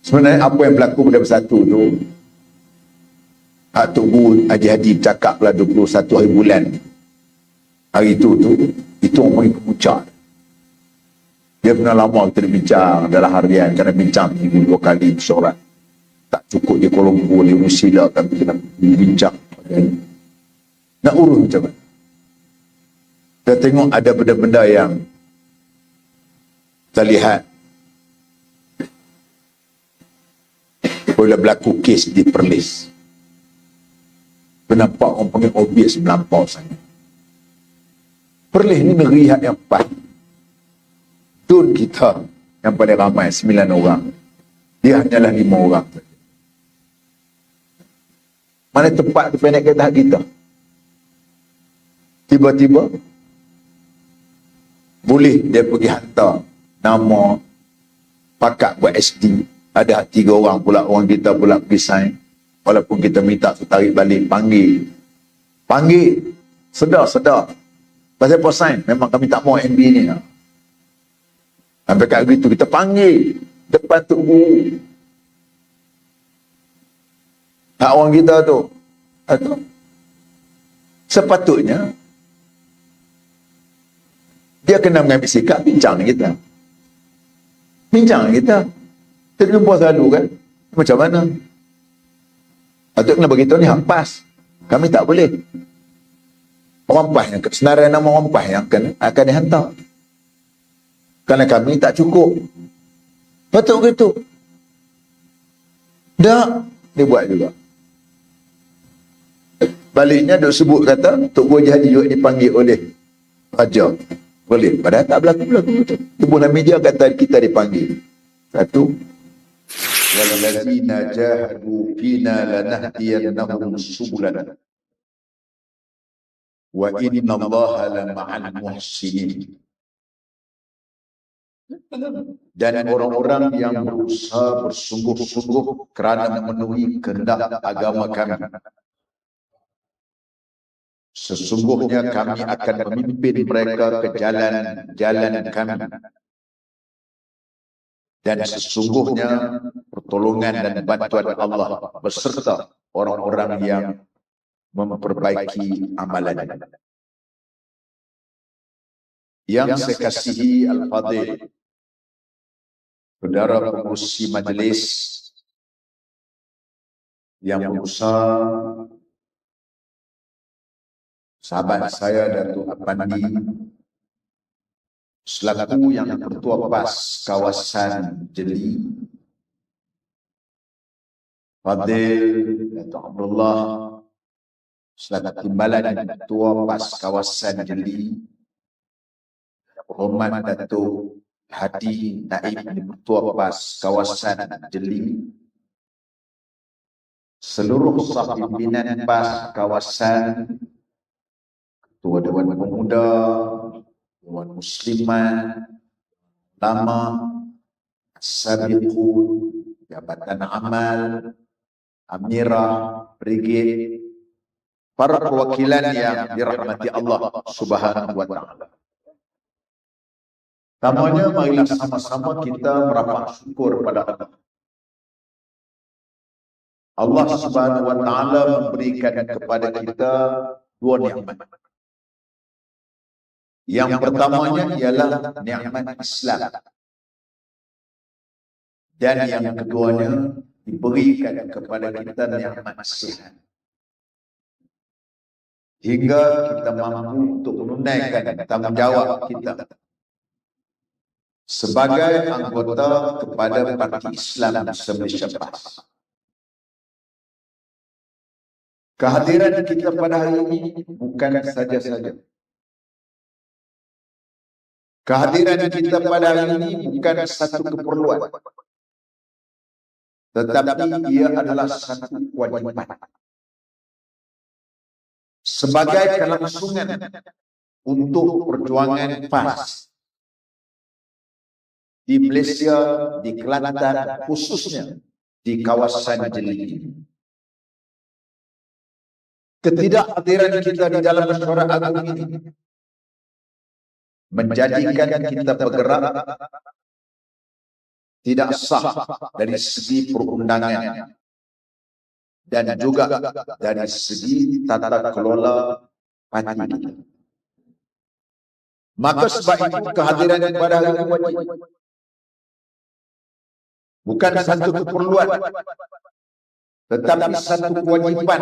Sebenarnya apa yang berlaku pada bersatu tu, Tok Guru Haji Hadi bercakap lah 21 hari bulan. Hari itu orang panggil kemuncak. Dia pernah lama kita bincang dalam harian, kerana bincang minggu 2 kali bersorak. Tak cukup di Kuala Lumpur, di Nusila, kami kena bincang. Nak urus macam mana? Kita tengok ada benda-benda yang kita lihat bila berlaku kes di Perlis. Nampak orang panggil obvious melampau sangat. Perlis ni negeri yang pas. Tun kita yang paling ramai 9 orang. Dia hanyalah 5 orang. Mana tempat tu pendek kereta kita? Tiba-tiba boleh dia pergi hantar nama pakat buat SD. Ada 3 orang pula, orang kita pula pergi sign. Walaupun kita minta tarik balik, panggil. Sedar. Pasal apa sign? Memang kami tak mau MB ni. Sampai kat begitu, kita panggil depan Tok Guru. Hak orang kita tu. Sepatutnya dia kena mengambil sikap, bincang dengan kita. Kita jumpa selalu kan. Macam mana? Patut kena beritahu ni hak PAS. Kami tak boleh. Orang PAS yang senarai nama orang PAS yang akan dihantar. Kerana kami tak cukup. Patut gitu. Tak. Dia buat juga. Baliknya dia sebut kata Tok Guru Haji juga dipanggil oleh Raja. Boleh. Padahal tak berlaku. Tubuhlah media kata kita dipanggil. Satu. Wallazina jahadu fina lanahdiyannahum subulana. Wa innallaha lama'al muhsinin. Dan orang-orang yang berusaha bersungguh-sungguh kerana memenuhi kehendak agama kami, sesungguhnya kami akan memimpin mereka ke jalan kami. Dan sesungguhnya pertolongan dan bantuan Allah beserta orang-orang yang memperbaiki amalan. Yang saya kasihi Al-Fadhil, saudara pengurusi majlis yang berusaha, sahabat saya Datuk Apandi selaku yang ketua PAS kawasan Jeli, Fadil Datuk Abdullah selaku timbalan ketua PAS kawasan Jeli, Hormat Datuk Hadi Naib ketua PAS kawasan Jeli, seluruh staf pimpinan PAS kawasan, Ketua Dewan Pemuda, Dewan Musliman, Ulama, Sabiqun, Jabatan Amal, Amirah, Brigade, para perwakilan yang dirahmati Allah Subhanahu wa Ta'ala. Pertamanya, marilah sama-sama kita merapah syukur pada Allah. Allah Subhanahu wa Ta'ala memberikan kepada kita 2 nikmat. Yang pertamanya ialah nikmat Islam. Dan yang keduanya diberikan kepada kita nikmat sihat. Hingga kita mampu untuk menunaikan tanggungjawab kita sebagai anggota kepada Parti Islam se-Malaysia PAS. Kehadiran kita pada hari ini bukan saja-saja. Kehadiran kita pada hari ini bukan satu keperluan, tetapi ia adalah satu kewajiban. Sebagai kelangsungan untuk perjuangan PAS di Malaysia, di Kelantan, khususnya di kawasan Jeli ini. Ketidakhadiran kita di dalam mesyuarat agung ini menjadikan kita bergerak tidak sah dari segi perundangan dan juga dari segi tata kelola parti kita. Maka sebab itu kehadiran pada hari ini wajib. Bukan satu keperluan, tetapi satu kewajiban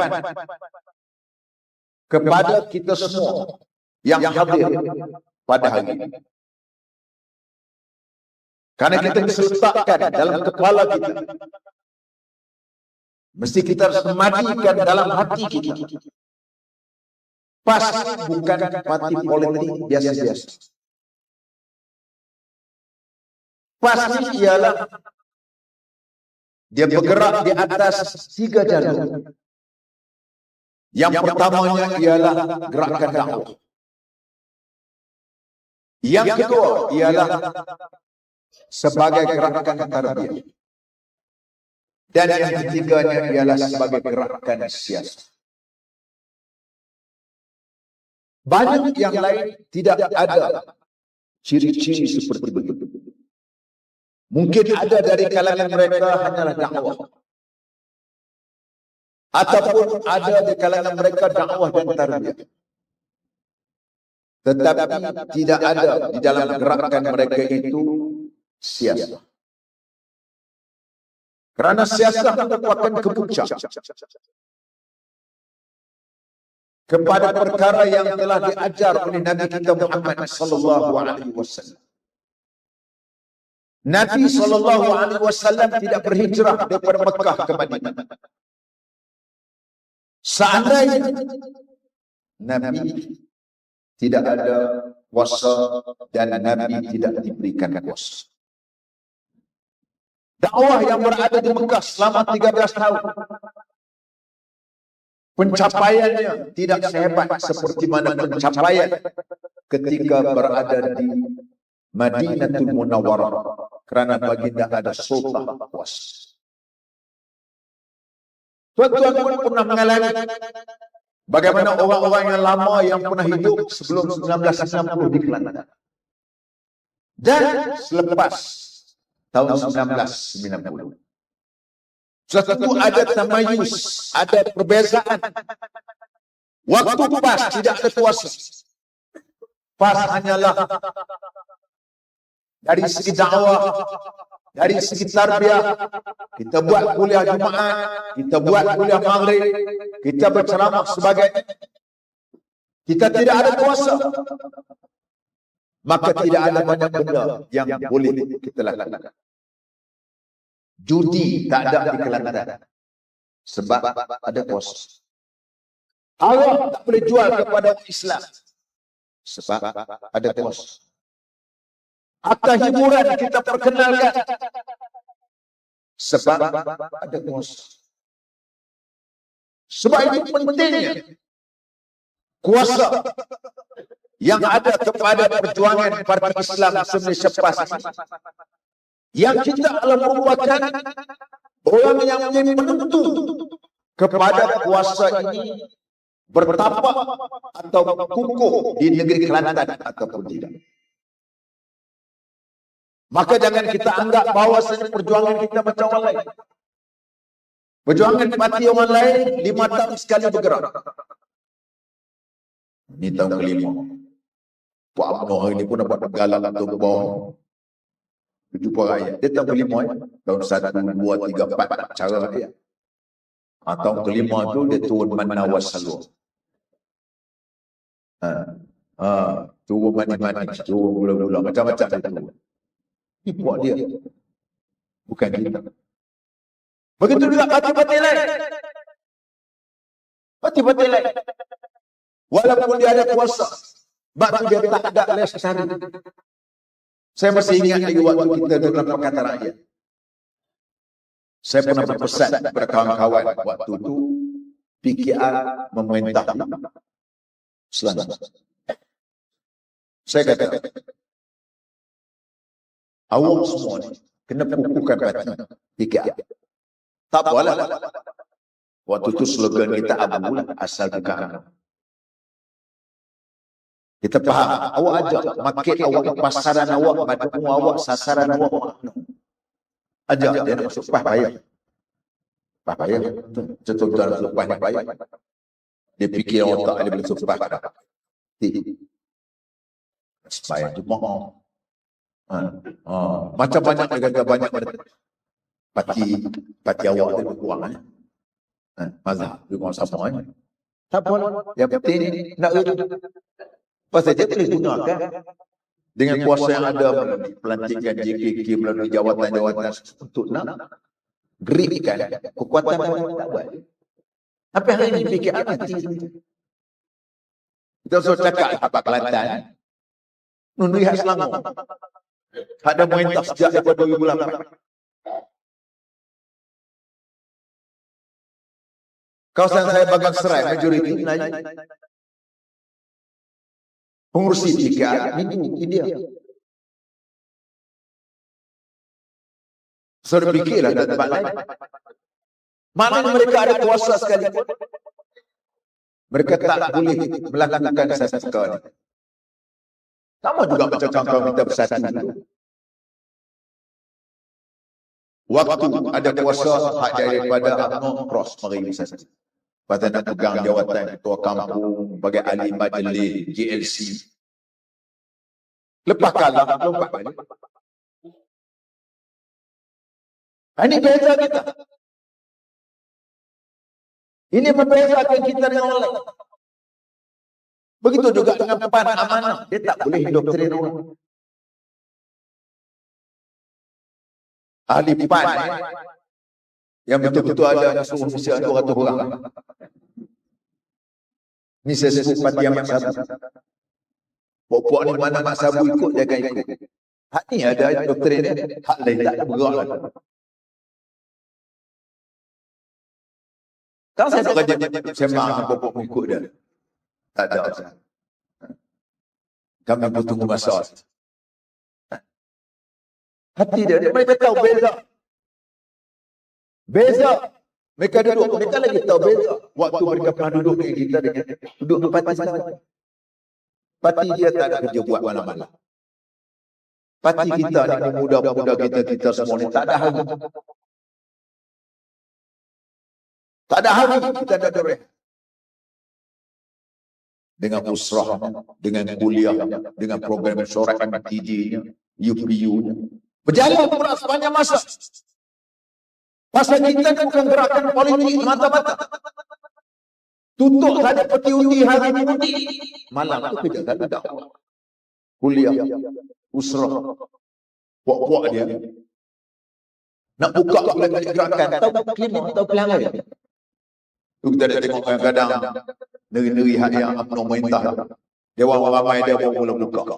kepada kita semua yang hadir pada hari ini. Karena kita diletakkan dalam kepala kita, mesti kita harus memastikan dalam hati kita. Pasti bukan parti politik biasa-biasa. Pasti ialah dia bergerak di atas 3 jalur. Yang pertamanya ialah gerakan dakwah. Yang kedua ialah sebagai gerakan tarbiyah. Dan yang ketiganya ialah sebagai gerakan siasat. Banyak yang lain tidak ada ciri-ciri seperti begitu. Mungkin ada dari kalangan mereka hanyalah dakwah. Ataupun ada di kalangan mereka dakwah dan tarbiyah. Tetapi tidak ada di dalam gerakan mereka itu siasat. Kerana siasat merupakan kepuncak kepada perkara yang telah diajar oleh Nabi kita Muhammad sallallahu alaihi wasallam. Nabi sallallahu alaihi wasallam tidak berhijrah daripada Mekah ke Madinah. Seandainya Nabi tidak ada kuasa dan Nabi tidak diberikan kuasa. Dakwah yang berada di Mekah selama 13 tahun, pencapaiannya tidak sehebat seperti mana pencapaian ketika berada di Madinatul Munawwarah, kerana baginda ada sultan kuasa. Tuan-tuan pun pernah mengalami bagaimana orang-orang yang lama yang pernah hidup sebelum 1960 di Kelantan dan selepas tahun 1990. Sesuatu ada tamayus, ada perbezaan. Waktu pas tidak ada kuasa. Pas hanyalah dari segi dakwah, dari segi tarbiyah, kita buat kuliah Jumaat, kita buat kuliah Maghrib, kita berceramah sebagai kita tidak ada kuasa. Maka tidak ada banyak benda yang boleh kita lakukan. Judi tak ada di Kelantan sebab ada kuasa. Arak tak boleh jual kepada orang Islam sebab ada kuasa. Harta hiburan kita perkenalkan sebab ada kuasa. Sebab itu pentingnya kuasa yang ada kepada perjuangan Parti Islam Malaysia PAS, yang kita adalah merupakan orang yang menjadi penentu kepada kuasa ini bertapak atau kukuh di negeri Kelantan ataupun tidak. Maka jangan kita anggap bahawasanya perjuangan kita macam orang lain. Perjuangan parti orang lain 5 tahun sekali bergerak. Ini tahun kelima. Pak UMNO hari ini pun dapat galang untuk bawah berjumpa rakyat. Dia tahun kelima, tahun 1, 2, 3, 4 cara dia. Tahun kelima tu dia turun mana wasalwa. Turun mani-mani, turun gula-gula, macam-macam dia turun. Ini buat dia, bukan kita. Begitu juga parti-parti lain. Parti-parti lain, walaupun dia ada kuasa, sebab dia tak ada lestari. Saya masih ingat lagi waktu kita dalam Pakatan Rakyat. Saya pernah berpesan kepada kawan-kawan waktu itu PKR memerintah Selangor. Saya kata, awak semua ni kena pukulkan parti PKR. Tak apalah. Waktu itu slogan kita abulah asal bukan. Kita faham, awak ajak market awak, pasaran awak, madung awak, sasaran awak. Ajak dia nak masuk PAS payah. PAS payah. Contoh-contoh nak masuk PAS ni payah. Dia fikir otak dia boleh masuk PAS dah. Supaya jemaah. Macam banyak negara banyak parti awak tu kurang. Mazhab memang sama. Tak apa. Yang penting nak pasal dia boleh gunakan dengan kuasa yang ada melalui pelantikan JKK, melalui jawatan-jawatan untuk nak gerikan kekuatan yang tak buat. Apa yang ini fikir mati. Kita suruh cakap apa Kelantan. Nundui hak Selangor. Ada merintah sejak daripada 2008. Kawasan saya Bagan Serai, majoriti Melayu. Pengurusi tiga minggu India. Saya fikirlah ada tempat lain. Mana mereka ada kuasa sekali. Mereka tak boleh melakukan satu perkara. Sama juga macam kawan kita bersatu. Waktu ada kuasa hak daripada UMNO cross mari bersatu. Pasal nak pegang jawatan ketua kampung, sebagai ahli majlis, GLC. Lepas kalah, lompat balik. Ini beza kita. Ini membezakan kita dengan orang lain. Begitu juga dengan PAN amanah. Dia tak boleh doktrin orang. Ahli PAN yang betul-betul ada seluruh Malaysia 200 orang. Ini saya sebut parti Mak Sabu. Pokok ni mana Mak Sabu ikut, dia akan ikut. Hak ni ada doktrin dia. Hak lain tak ada bergerak lah. Kalau saya tak kerja, saya maaf pokok ikut dia. Tak ada. Kami bertunggu masa. Hati dia, mereka tahu beza. Beza. Mereka duduk, mereka lagi tahu beza. Waktu mereka pernah duduk dengan kita, duduk dengan parti sana. Parti dia tak ada kerja buat malam-malam. Parti kita ni muda-muda kita semua ni tak ada hari. Tak ada hari kita ada doreh. Dengan usrah, dengan kuliah, dengan program syarikat MTJ-nya, UPU-nya. Berjalan pula sepanjang masa. Pasal kita bukan gerakan politik mata-mata. Tutup saja peti undi hari undi. Malam tu kita tak ada. Kuliah, usrah, puak-puak dia. Nak buka pula gerakan. Tahu kelima, tahu pelanggan. Tu kita ada tengok kadang-kadang negeri-negeri hak yang UMNO merintah. Dia orang ramai dia pun mula buka.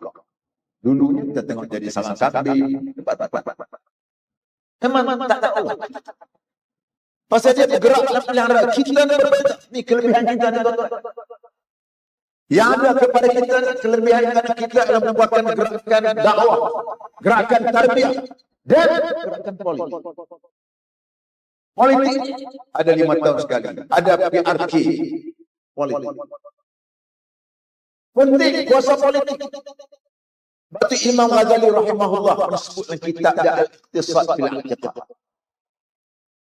Dulunya kita tengok jadi sarang kambing. Memang tak tahu. Pasal dia bergerak dalam pilihan raya. Kita ni berbeza. Ni kelebihan kita ni tuan-tuan. Yang ada kepada kita ni kelebihan kita dalam membuatkan gerakan dakwah, gerakan tarbiyah dan gerakan politik. Politik ada 5 tahun sekali. Ada PRK politik. Penting kuasa politik. Batu Imam Ghazali rahimahullah disebut dalam kitab Al-Iqtisad fil Aqidah.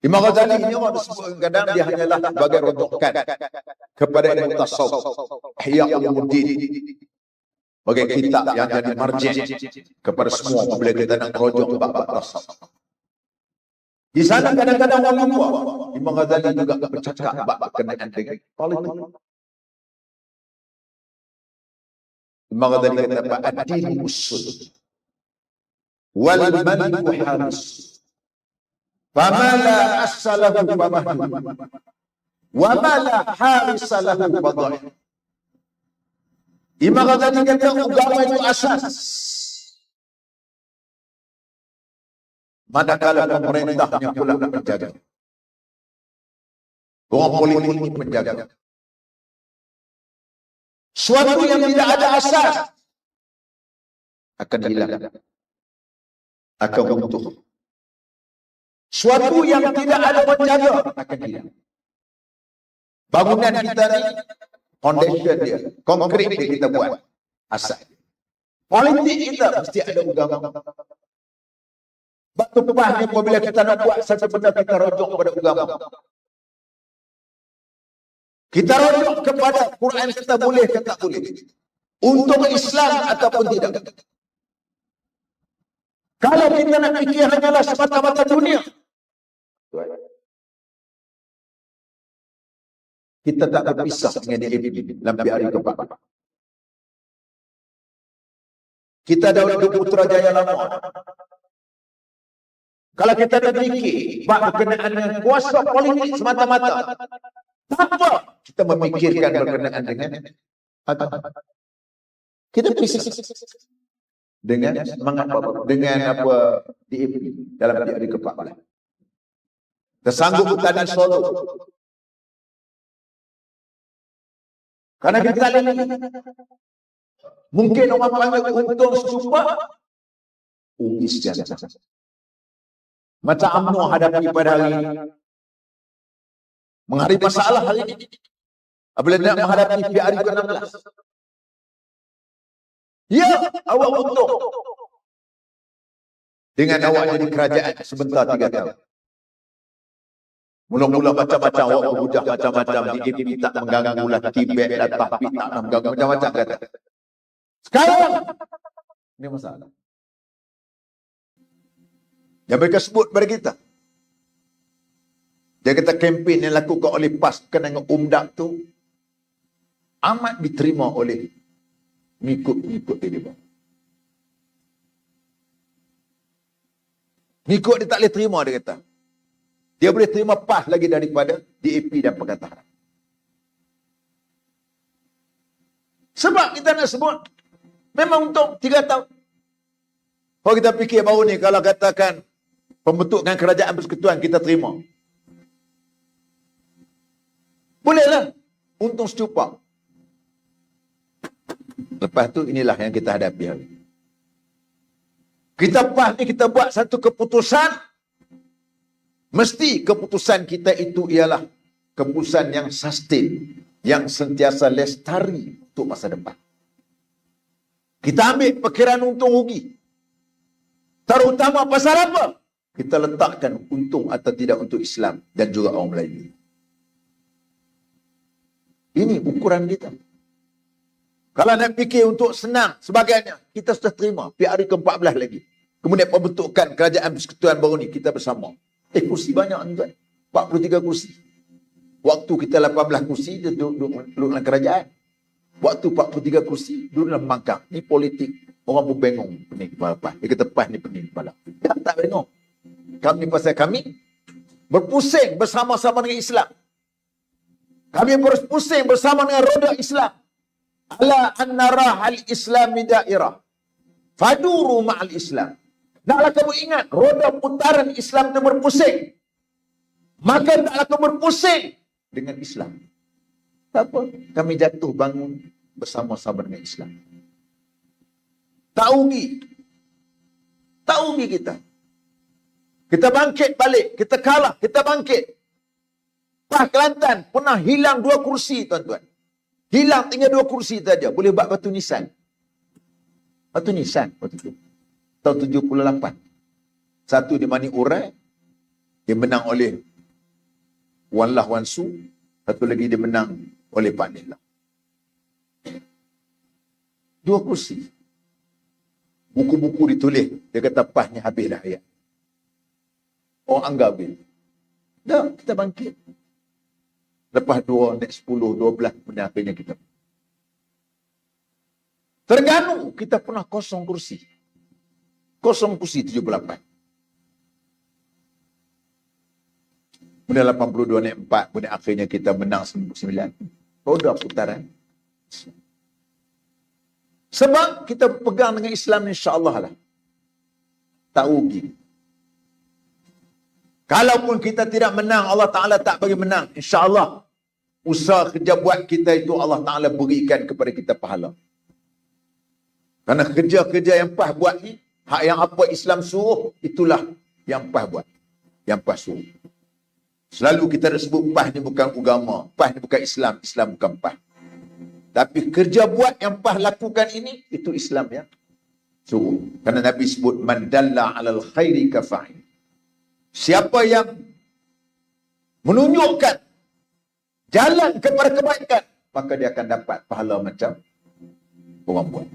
Imam Ghazali ini orang disebut kadang dia hanyalah sebagai rodokan kepada ilmu tasawuf, Ihya Ulumuddin. Sebagai kitab yang jadi marji' kepada semua apabila kita nak merojok bab tasawuf. Di sana kadang-kadang orang lupa Imam Ghazali juga bercakap bab berkenaan dengan politik. Imam Ghazali kata ad-din usul wal maliku haris fama la assalahu famahdu wa ma la harisalahu fadhih. Imam Ghazali kata agama itu asas. Manakala pemerintahnya pula nak menjaga. Orang politik menjaga. Suatu yang tidak ada asas akan hilang, akan runtuh. Suatu yang tidak ada penjaga akan hilang. Bangunan kita ni, foundation dia, konkret dia kita buat, asas. Politik kita mesti ada agama. Waktu PAH ni apabila kita nak buat satu benda, kita rujuk kepada agama. Kita rujuk kepada Quran, kita boleh ke tak boleh. Untuk Islam ataupun tidak. Kalau kita nak fikir hanyalah semata-mata dunia, kita tak berpisah dengan DAP dalam PRU keempat. Kita dah hidup Putrajaya lama. Kalau kita nak fikir berkenaan dengan kuasa politik semata-mata, tanpa kita memikirkan berkenaan dengan agama. Kita pisah dengan mengapa dengan apa DAP dalam PRU keempat. Kita sanggup bertanding solo. Karena kita lihat mungkin orang panggil untung secupa ungis jasa. Macam UMNO hadapi pada hari ini, menghadapi masalah hari ini, apabila nak menghadapi PRU ke-16. Ya, awak untung dengan awak jadi kerajaan sebentar 3 tahun. Mula-mula macam-macam awak berhujah macam-macam, DAP tak mengganggu lah, Tibet lah, tapi tak nak mengganggu, macam-macam kata. Sekarang ini masalah yang mereka sebut pada kita. Dia kata kempen yang dilakukan oleh PAS dengan UMDAP tu amat diterima oleh ngikut-ngikut dia. Ngikut dia tak boleh terima, dia kata. Dia boleh terima PAS lagi daripada DAP dan Pakatan Harapan. Sebab kita nak sebut, memang untuk 3 tahun. Kalau kita fikir baru ni, kalau katakan pembentukan kerajaan persekutuan kita terima, bolehlah, untung secupa. Lepas tu inilah yang kita hadapi hari. Kita PAS ni kita buat satu keputusan, mesti keputusan kita itu ialah keputusan yang sustain, yang sentiasa lestari untuk masa depan. Kita ambil perkiraan untung rugi. Terutama pasal apa? Kita letakkan untung atau tidak untuk Islam dan juga orang Melayu. Ini ukuran kita. Kalau nak fikir untuk senang sebagainya, kita sudah terima PRU ke-14 lagi. Kemudian pembentukan kerajaan persekutuan baru ni kita bersama. Kursi banyak tuan. 43 kursi. Waktu kita 18 kursi, dia duduk dalam kerajaan. Waktu 43 kursi, duduk dalam pemangkang. Ni politik. Orang pun bengong. Pening kepala PAS. Dia kata PAS ni pening kepala. Tak bengong. Kami pasal kami berpusing bersama-sama dengan Islam. Kami berpusing bersama dengan roda Islam. Ala annara al-islami dairah. Faduru ma'al Islam. Naklah kamu ingat, roda putaran Islam itu berpusing. Maka naklah kamu berpusing dengan Islam. Tak apa, kami jatuh bangun bersama-sama dengan Islam. Tak rugi. Tak rugi kita. Kita bangkit balik, kita kalah, kita bangkit. PAS Kelantan pernah hilang 2 kursi, tuan-tuan. Hilang tinggal 2 kursi saja. Boleh buat batu nisan. Batu nisan waktu itu. Tahun 78. Satu di Mani Urai, dia menang oleh Wan Lah Wan Su. Satu lagi dia menang oleh Pak Nila. 2 kursi. Buku-buku ditulis. Dia kata PAS ni habis dah ayat. Orang anggap habis. Dah, kita bangkit. Lepas 2, next 10, 12, kemudian akhirnya kita. Terengganu, kita pernah kosong kursi. Kosong kursi 78. Kemudian 82 naik 4, kemudian akhirnya kita menang 99. Roda putaran. Sebab kita pegang dengan Islam, insya-Allah lah. Tak rugi. Kalaupun kita tidak menang, Allah Ta'ala tak bagi menang. InsyaAllah, usaha kerja buat kita itu Allah Ta'ala berikan kepada kita pahala. Karena kerja-kerja yang PAS buat ni, hak yang apa Islam suruh, itulah yang PAS buat. Yang PAS suruh. Selalu kita nak sebut PAS ni bukan agama. PAS ni bukan Islam. Islam bukan PAS. Tapi kerja buat yang PAS lakukan ini, itu Islam ya. suruh. Karena Nabi sebut, man dalla alal khairi kafa'il. Siapa yang menunjukkan jalan kepada kebaikan, maka dia akan dapat pahala macam orang buat.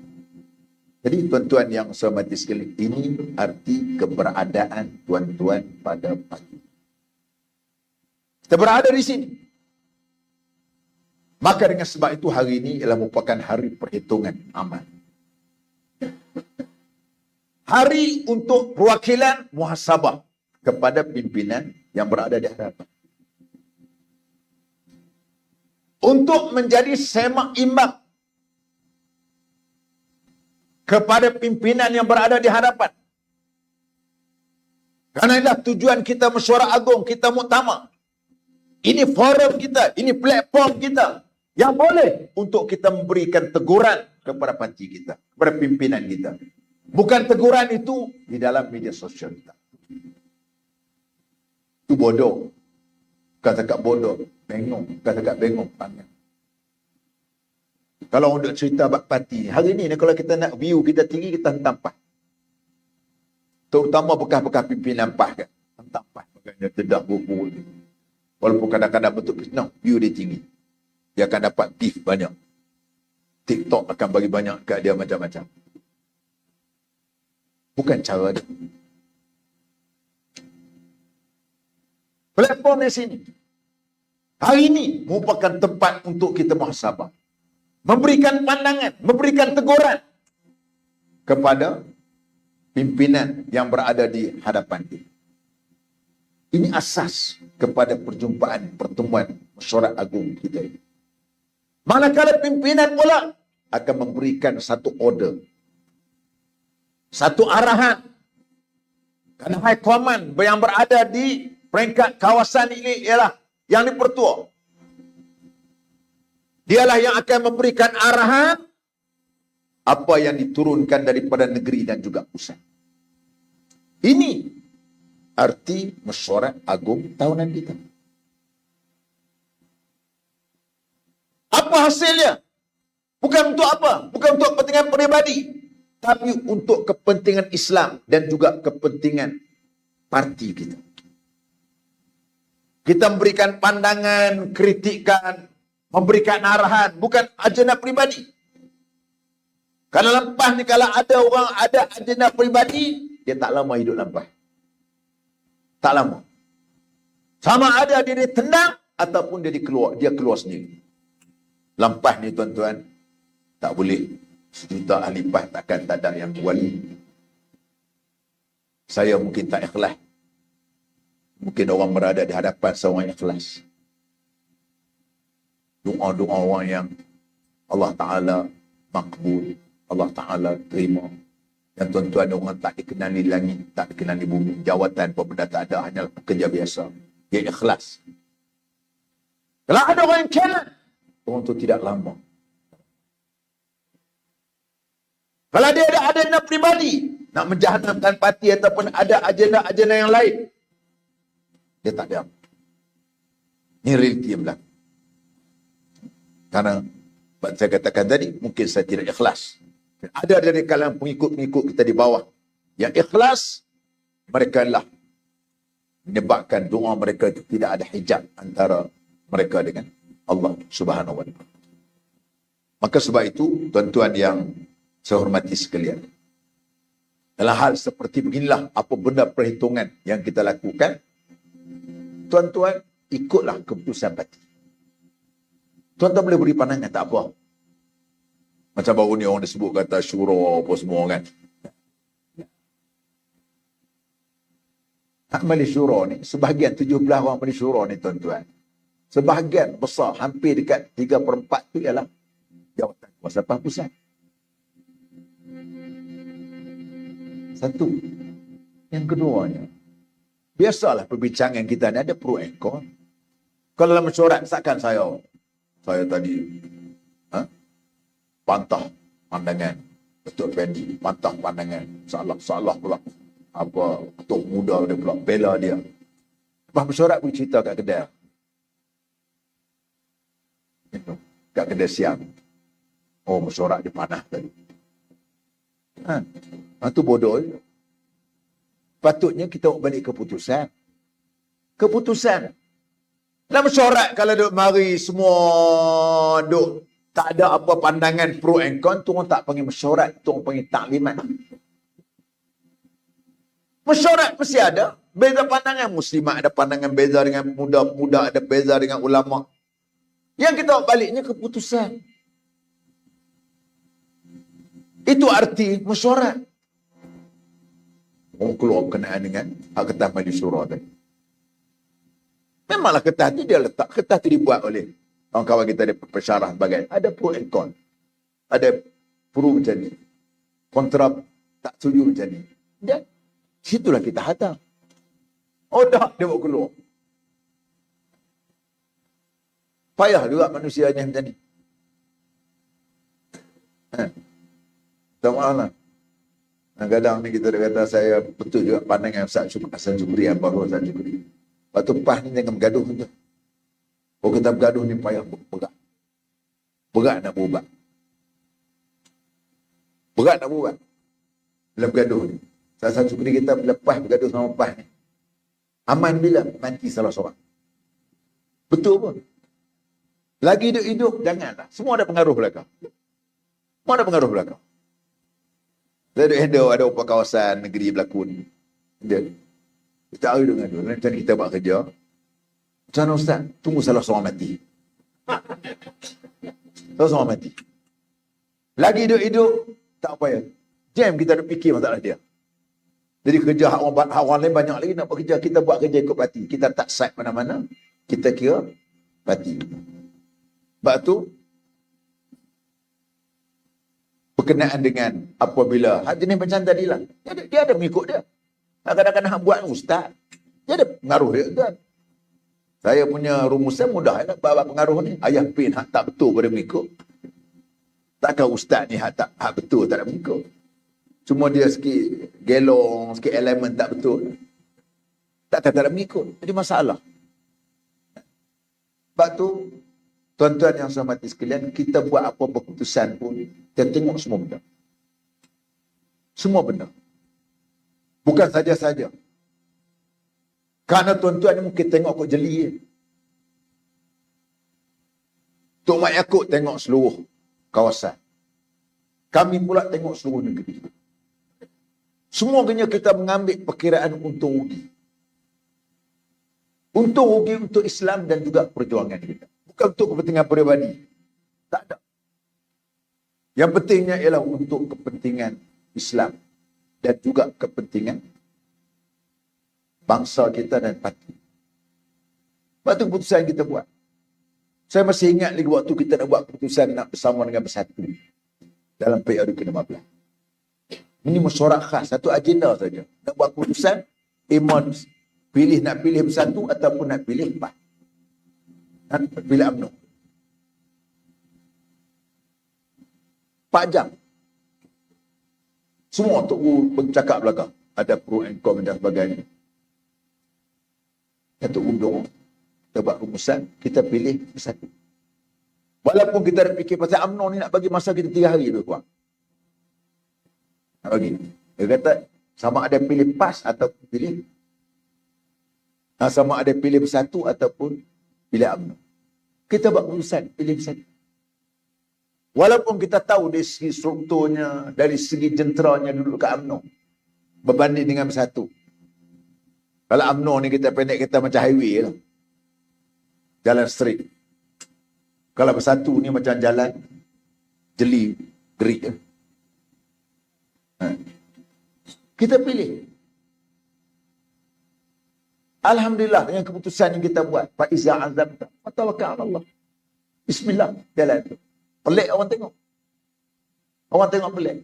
Jadi tuan-tuan yang saya hormati sekalian, ini arti keberadaan tuan-tuan pada pagi. Kita berada di sini. Maka dengan sebab itu hari ini ialah merupakan hari perhitungan amal. Hari untuk perwakilan muhasabah kepada pimpinan yang berada di hadapan. Untuk menjadi semak imbang kepada pimpinan yang berada di hadapan. Karena itulah tujuan kita mesyuarat agung, kita muktamar. Ini forum kita, ini platform kita yang boleh untuk kita memberikan teguran kepada panci kita, kepada pimpinan kita. Bukan teguran itu di dalam media sosial kita. Itu bodoh. Kata-kata bodoh, bengong. Kata-kata bengong, panjang. Kalau untuk cerita bab parti, hari ni kalau kita nak view kita tinggi, kita hentam PAS. Terutama bekas-bekas pimpinan PAS kan. Hentam PAS. Makanya terdak bubur. Walaupun kadang-kadang betul fitnah, view dia tinggi. Dia akan dapat gift banyak. TikTok akan bagi banyak kat dia macam-macam. Bukan cara dia. Platform di sini. Hari ini merupakan tempat untuk kita muhasabah. Memberikan pandangan, memberikan teguran kepada pimpinan yang berada di hadapan kita. Ini asas kepada perjumpaan, pertemuan mesyuarat agung kita ini. Manakala pimpinan pula akan memberikan satu order, satu arahan. Karena High Command yang berada di peringkat kawasan ini ialah yang dipertua. Dialah yang akan memberikan arahan apa yang diturunkan daripada negeri dan juga pusat. Ini arti mesyuarat agung tahunan kita. Apa hasilnya? Bukan untuk apa? Bukan untuk kepentingan peribadi. Tapi untuk kepentingan Islam dan juga kepentingan parti kita. Kita memberikan pandangan, kritikan, memberikan arahan, bukan agenda pribadi. Karena lepas ni kalau ada orang ada agenda pribadi, dia tak lama hidup lepas. Tak lama. Sama ada dia ditendang ataupun dia keluar sendiri. Lampas ni tuan-tuan, tak boleh. Sejuta ahli PAS takkan tak ada yang wali. Saya mungkin tak ikhlas. Mungkin orang berada di hadapan seorang ikhlas. Doa-doa orang yang Allah Ta'ala makbul, Allah Ta'ala terima. Yang tuan-tuan orang tak dikenali langit, tak dikenali bumi. Jawatan pun benda tak ada, hanyalah pekerja biasa. Dia ikhlas. Kalau ada orang yang challenge, orang tu tidak lama. Kalau dia ada agenda pribadi, nak menjahanamkan parti ataupun ada agenda-agenda yang lain, dia tak ada. Ini realiti yang berlaku. Karena saya katakan tadi, mungkin saya tidak ikhlas. Ada dari kalangan pengikut-pengikut kita di bawah yang ikhlas, mereka lah menyebabkan doa mereka itu tidak ada hijab antara mereka dengan Allah Subhanahu wa Ta'ala. Maka sebab itu, tuan-tuan yang saya hormati sekalian, dalam hal seperti beginilah apa benda perhitungan yang kita lakukan, tuan-tuan ikutlah keputusan parti. Tuan-tuan boleh beri pandangan, tak apa. Macam baru ni orang disebut kata syura apa semua kan. Hak Majlis Syura ni, sebahagian 17 orang Majlis Syura ni tuan-tuan, sebahagian besar, hampir dekat 3/4 tu ialah jawatan kuasa pusat. Satu. Yang keduanya, biasalah perbincangan kita ni ada pro and con. Kalau dalam mesyuarat, misalkan saya tadi bantah pandangan Datuk Effendi, bantah pandangan salah pula apa ketua muda dia pula bela dia. Lepas mesyuarat pergi cerita kat kedai. Kat kedai siang. Oh, mesyuarat dia panah tadi. Itu bodoh. Patutnya kita balik keputusan. Dalam mesyuarat kalau duk mari semua duk tak ada apa pandangan pro and con, tu orang tak panggil mesyuarat, tu orang panggil taklimat. Mesyuarat mesti ada beza pandangan. Muslimat ada pandangan beza dengan muda ada beza dengan ulama. Yang kita baliknya keputusan. Itu arti mesyuarat. Orang keluar berkenaan dengan kertas majlis syura tadi. Memanglah kertas tu dia letak. Kertas tu dibuat oleh kawan-kawan kita, ada pensyarah sebagainya. Ada pro and con. Ada pro macam ni. Kontra tak setuju macam ni. Dan situlah kita hantar. Oh dah, dia buat keluar. Payah juga manusianya macam ni. Tak maaf lah. Kadang-kadang ni kita kata saya betul juga pandangan Ustaz Hasan Syukri, Abah Ustaz Syukri. Lepas tu PAS ni jangan bergaduh tu. Oh kita bergaduh ni payah berat. Berat nak berubah. Berat nak berubah. Bila bergaduh ni. Ustaz Hasan Syukri kita lepas bergaduh sama PAS ni. Aman bila mati salah seorang. Betul pun. Lagi hidup, janganlah. Semua ada pengaruh belakang. Semua ada pengaruh belakang. Saya ada beberapa kawasan negeri berlaku ni. Kita hari dengan dia. Macam kita buat kerja. Macam mana Ustaz? Tunggu salah seorang mati. Salah seorang mati. Lagi hidup, tak apa ya. Jam kita nak fikir masalah dia. Jadi kerja hak orang lain banyak lagi nak buat kerja. Kita buat kerja ikut parti. Kita tak side mana-mana. Kita kira parti. Sebab tu, berkenaan dengan apabila hak jenis macam tadi lah. Dia ada mengikut dia. Kadang-kadang hak buat Ustaz. Dia ada pengaruh dia kan. Saya punya rumusan mudah nak bawa pengaruh ni. Ayah pin hak tak betul pada mengikut. Takkan Ustaz ni hak betul tak nak mengikut. Cuma dia sikit gelong, sikit elemen tak betul. Tak nak mengikut. Jadi masalah. Sebab tu, tuan-tuan yang saya hormati sekalian, kita buat apa keputusan pun, kita tengok semua benda. Semua benda. Bukan saja-saja. Kerana tuan-tuan ni mungkin tengok kok jeli. Tok Mat Yaakob tengok seluruh kawasan. Kami pula tengok seluruh negeri. Semuanya kita mengambil perkiraan untung rugi. Untung rugi untuk Islam dan juga perjuangan kita. Bukan untuk kepentingan peribadi. Tak ada. Yang pentingnya ialah untuk kepentingan Islam dan juga kepentingan bangsa kita dan parti. Sebab itu keputusan kita buat. Saya masih ingat lagi waktu kita nak buat keputusan nak bersama dengan Bersatu dalam PRU ke-15. Ini mesyuarat khas, satu agenda saja. Nak buat keputusan, iman nak pilih Bersatu ataupun nak pilih PAS. Nak pilih UMNO. 4 jam. Semua Tok Guru bercakap belakang. Ada pro and con dan sebagainya. Tok Guru dorong. Kita buat rumusan, kita pilih Bersatu. Walaupun kita nak fikir pasal UMNO ni nak bagi masa kita 3 hari lebih kurang. Nak bagi. Dia kata, sama ada pilih PAS ataupun pilih sama ada pilih Bersatu ataupun pilih UMNO. Kita buat keputusan, pilih Bersatu. Walaupun kita tahu dari segi strukturnya, dari segi jenteranya duduk kat UMNO, berbanding dengan Bersatu. Kalau UMNO ni kita pendek, kita macam highway lah. Jalan straight. Kalau Bersatu ni macam jalan jeli, gerik. Kita pilih. Alhamdulillah dengan keputusan yang kita buat. Fa'iza azamta fatawakkal 'ala Allah. Bismillah, jalan tu. Pelik orang tengok. Orang tengok pelik.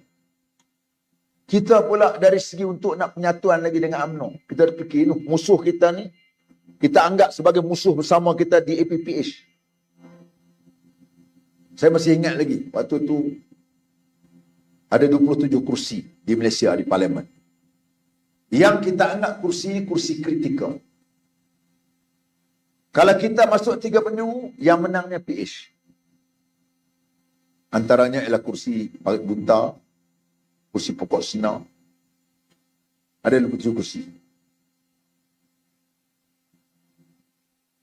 Kita pula dari segi untuk nak penyatuan lagi dengan UMNO. Kita fikir musuh kita ni, kita anggap sebagai musuh bersama kita di APPH. Saya masih ingat lagi, waktu tu ada 27 kursi di Malaysia, di Parlimen. Yang kita anggap kursi kritikal. Kalau kita masuk 3 penjuru, yang menangnya PH. Antaranya ialah kursi Parit Bunta, kursi pokok senar. Ada 27 kursi.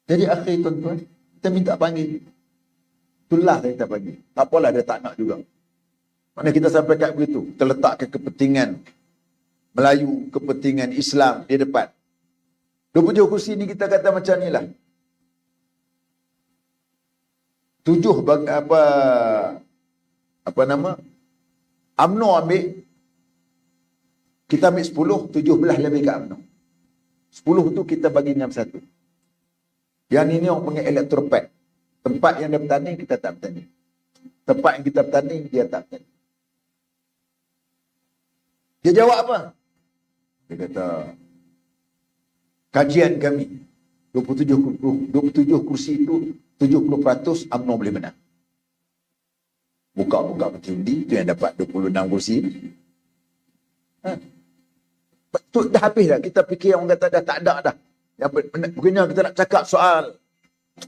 Jadi akhir tuan-tuan, kita minta panggil. Itulah kita panggil. Tak apalah dia tak nak juga. Mana kita sampai kat begitu. Kita letakkan kepentingan Melayu, kepentingan Islam di depan. 27 kursi ni kita kata macam ni lah. 7 apa nama? UMNO ambil, kita ambil 10, 17 lebih kat UMNO. 10 tu kita bagi 61. Yang ini orang panggil electoral pact. Tempat yang dia bertanding, kita tak bertanding. Tempat yang kita bertanding, dia tak bertanding. Dia jawab apa? Dia kata, kajian kami, 27 kursi itu, 70% UMNO boleh menang. Buka-buka peti undi, itu yang dapat 26 kursi. Betul, dah habis dah. Kita fikir orang kata dah tak ada dah. Bukannya kita nak cakap soal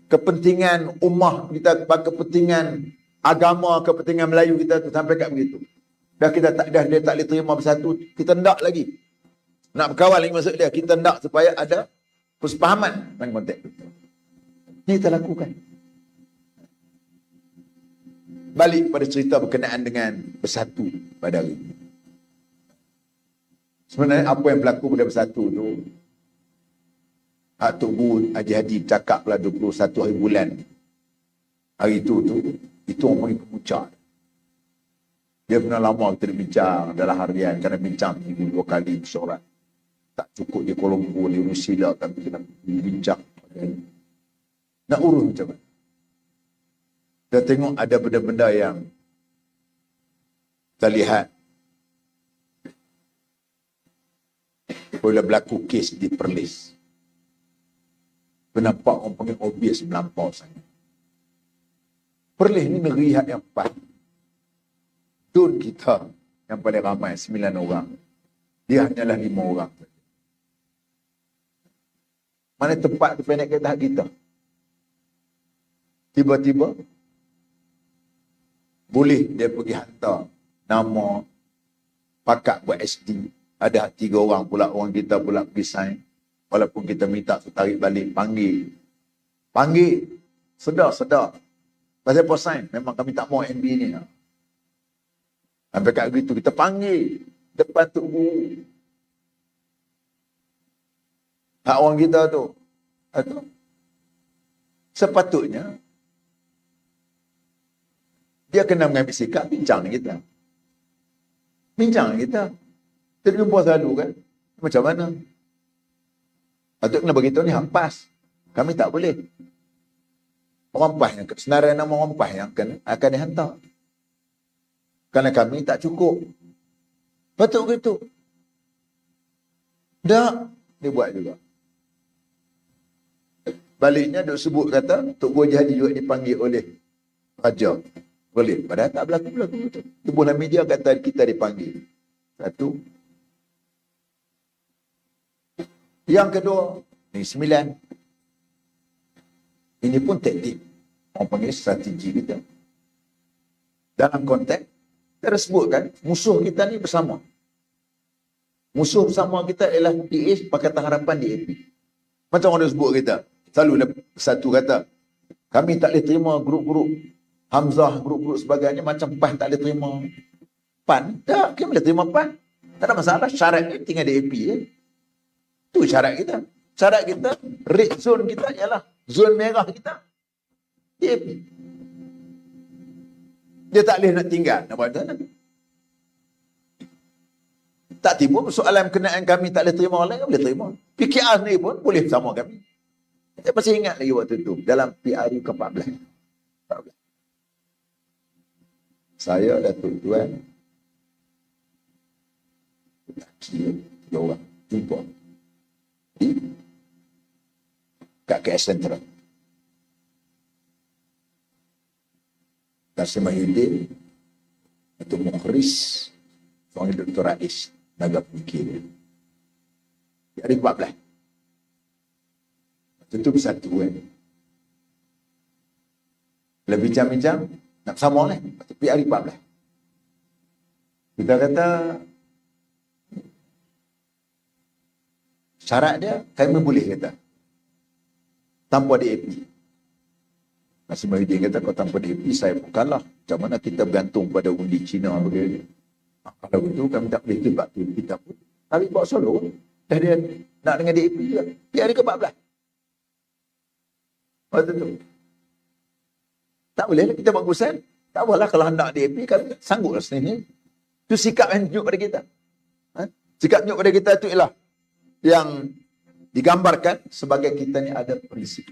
kepentingan ummah kita, kepentingan agama, kepentingan Melayu kita tu sampai kat begitu. Dah kita tak dah, dia tak boleh terima bersatu, kita hendak lagi. Nak berkawan lagi maksud dia, kita hendak supaya ada persefahaman dalam konteks itu. Ini kita lakukan. Balik pada cerita berkenaan dengan bersatu pada hari ini. Sebenarnya apa yang berlaku pada bersatu tu, Hak Tok Bu Haji Hadi bercakap lah 21 hari bulan. Hari itu orang panggil kemuncak. Dia pernah lama kita bincang dalam harian, kerana bincang minggu 2 kali bersorak. Tak cukup di Kuala Lumpur, di Rusila, tapi kena bincang. Nak urus macam mana? Kita tengok ada benda-benda yang kita lihat bila berlaku kes di Perlis. Nampak orang panggil obvious melampau sangat. Perlis ni negeri yang empat. Dun kita yang paling ramai 9 orang. Dia hanyalah 5 orang. Mana tempat tu pendek kata kita. Tiba-tiba boleh dia pergi hantar nama pakat buat SD. Ada 3 orang pula, orang kita pula pergi sign. Walaupun kita minta tu tarik balik, panggil. Sedar. Pasal apa sign? Memang kami tak mau MB ni. Sampai kat begitu, kita panggil. Depan Tok Bu. Hak orang kita tu. Sepatutnya, dia kena mengambil sikap, bincang dengan kita. Kita jumpa selalu kan. Macam mana? Patut kena beritahu ni hak PAS. Kami tak boleh. Orang PAS yang senarai nama orang PAS yang akan dihantar. Kerana kami tak cukup. Patut begitu. Tak. Dia buat juga. Baliknya dia sebut kata Tok Bu Haji Hadi juga dipanggil oleh Raja. Boleh. Padahal tak berlaku betul. Tubuhlah media kata kita dipanggil. Satu. Yang kedua, ni 9. Ini pun taktik. Orang panggil strategi kita. Dalam konteks, kita sebutkan, musuh kita ni bersama. Musuh bersama kita ialah PH Pakatan Harapan DAP. Macam orang dia sebut kita. Selalu satu kata, kami tak boleh terima grup-grup Hamzah, grup-grup sebagainya, macam PAN tak boleh terima PAN. Tak, kami boleh terima PAN. Tak ada masalah, syarat ni tinggal DAP je. Itu syarat kita. Syarat kita, red zone kita ialah zon merah kita. DAP. Dia tak boleh nak tinggal. Nak buat macam mana? Tak timbul persoalan berkenaan kami tak boleh terima orang lain, boleh terima. PKR sendiri pun boleh bersama kami. Saya masih ingat lagi waktu itu, dalam PRU ke-14. Saya, Datuk Tuan, tiga orang, jumpa. Kat KS Central. Kasim Mahyudin, Datuk Mukhris, seorang Dr. Rais, Naga Pemikir. Di hari 14. Tentu bersatu kan. Bila bincang-bincang, nak bersama lah. Tapi hari 14. Kita kata syarat dia kami boleh kata tanpa DAP. Nasir Mahidin kata kalau tanpa DAP saya pun kalah. Macam mana kita bergantung pada undi Cina begini. Kalau begitu kami tak boleh tebak tu kita pun. Tapi bawa solo dah dia nak dengan DAP juga. Dia hari ke-14. Waktu tu. Tak boleh lah kita buat keputusan. Tak apalah kalau hendak DAP kami sanggup lah sini. Itu sikap yang tunjuk pada kita. Sikap tunjuk pada kita tu ialah yang digambarkan sebagai kita ni ada prinsip.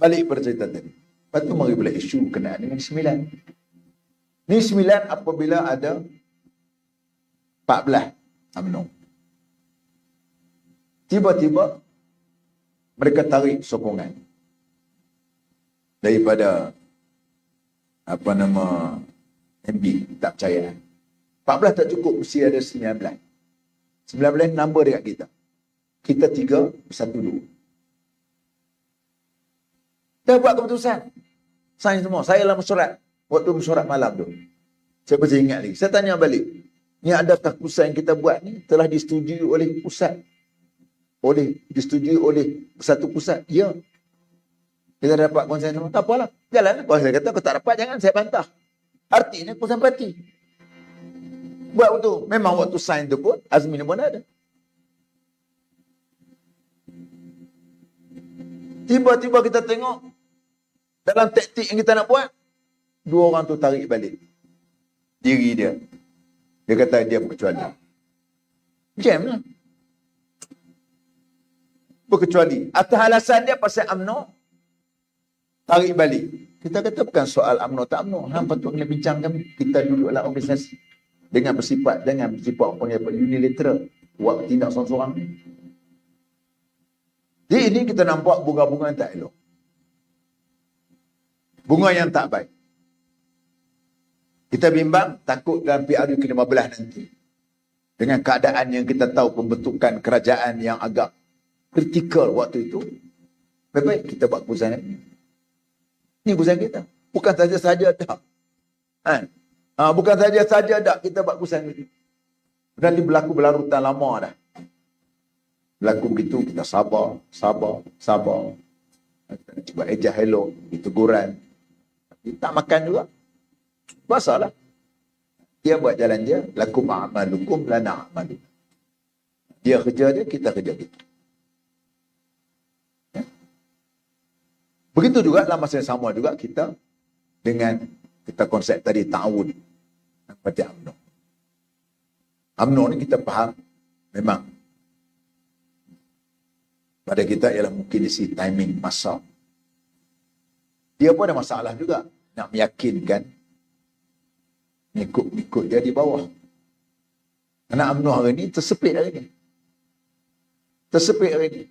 Balik pada cerita tadi. Lepas tu mari pula isu kenaan dengan 9. Ni 9 apabila ada 14 UMNO. Tiba-tiba mereka tarik sokongan daripada MB tak percaya. 14 tak cukup, mesti ada 19. 19 number dekat kita. Kita 3 bersatu 2. Dah buat keputusan. Sign semua. Saya lah mesyuarat. Waktu mesyuarat malam tu. Saya masih ingat lagi. Saya tanya balik. Ni adakah keputusan yang kita buat ni telah disetujui oleh pusat? Disetujui oleh satu pusat? Ya. Kita dapat konsen semua. Tak apalah. Jalan. Kalau saya kata aku tak dapat, jangan saya bantah. Artinya keputusan parti. Buat waktu. Memang waktu sign tu pun, Azmi ni pun ada. Tiba-tiba kita tengok, dalam taktik yang kita nak buat, 2 orang tu tarik balik diri dia. Dia kata dia berkecuali. Jam lah. Berkecuali. Atas alasan dia pasal UMNO, tarik balik. Kita kata bukan soal UMNO tak UMNO. Hang patut kena bincangkan. Kita duduklah organisasi dengan bersifat unilateral. Buat tindak seorang-seorang ni. Jadi ini kita nampak bunga-bunga yang tak elok. Bunga yang tak baik. Kita bimbang takut dalam PRU ke-15 nanti. Dengan keadaan yang kita tahu pembentukan kerajaan yang agak kritikal waktu itu. Baik-baik kita buat keputusan ini. Ini keputusan kita. Bukan saja-saja dah. Bukan saja-saja dah kita buat keputusan ini. Dan berlaku berlarutan lama dah. Berlaku begitu, kita sabar. Kita cuba ejah hello, diteguran. Tapi tak makan juga. Basalah. Dia buat jalan dia, lakum a'malukum lana a'malu. Dia kerja dia, kita kerja kita. Ya? Begitu juga dalam masa yang sama juga kita dengan kita konsep tadi ta'awun pada UMNO. UMNO ni kita faham memang pada kita ialah mungkin isi timing masa. Dia pun ada masalah juga nak meyakinkan ikut dia di bawah. Kerana UMNO hari ni tersepit hari ni. Tersepit hari ni.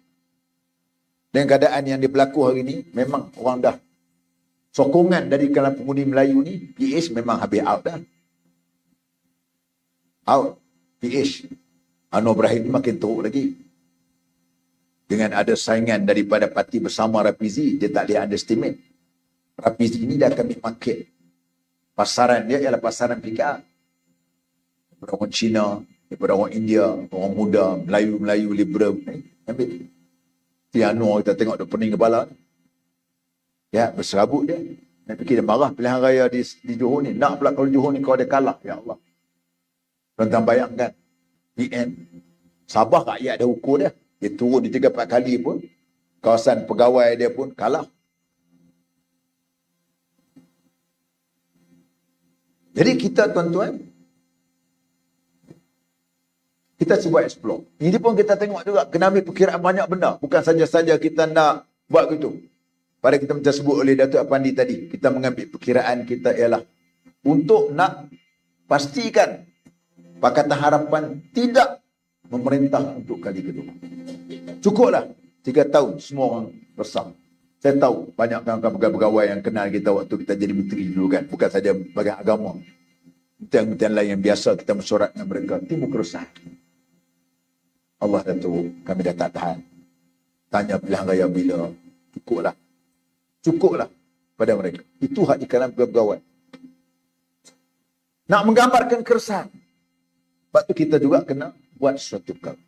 Dan keadaan yang berlaku hari ni memang orang dah sokongan dari kalangan pengundi Melayu ni, PH memang habis out dah. Out. PH. Anwar Ibrahim ni makin teruk lagi. Dengan ada saingan daripada parti bersama Rafizi, dia tak boleh underestimate. Rafizi ni dia akan ambil market. Pasaran dia ialah pasaran PKR. Daripada orang Cina, daripada orang India, orang muda, Melayu-Melayu, liberal. Ambil. Si Anwar kita tengok dia pening kepala. Ya, berserabut dia. Dia fikir dia marah pilihan raya di Johor ni. Nak pula kalau Johor ni kau ada kalah. Ya Allah. Tuan-tuan bayangkan. PN. Sabah rakyat ada ukur dia. Dia turun di 3-4 kali pun. Kawasan pegawai dia pun kalah. Jadi kita tuan-tuan. Kita cuba explore. Ini pun kita tengok juga. Kena ambil perkiraan banyak benda. Bukan saja-saja kita nak buat gitu. Pada kita macam sebut oleh Datuk Apandi tadi. Kita mengambil perkiraan kita ialah. Untuk nak pastikan. Pakatan Harapan tidak memerintah untuk kali kedua. Cukuplah 3 tahun semua orang resah. Saya tahu banyak kawan-kawan pegawai yang kenal kita waktu kita jadi menteri dulu kan. Bukan saja bagian agama. Menteri-menteri lain yang biasa kita mesyuarat dengan mereka. Timbul keresahan. Allah dah tahu kami dah tak tahan. Tanya pilihan raya bila. Cukuplah. Cukuplah pada mereka. Itu hak di kalangan pegawai. Nak menggambarkan keresahan. Sebab tu kita juga kena buat sesuatu perkara.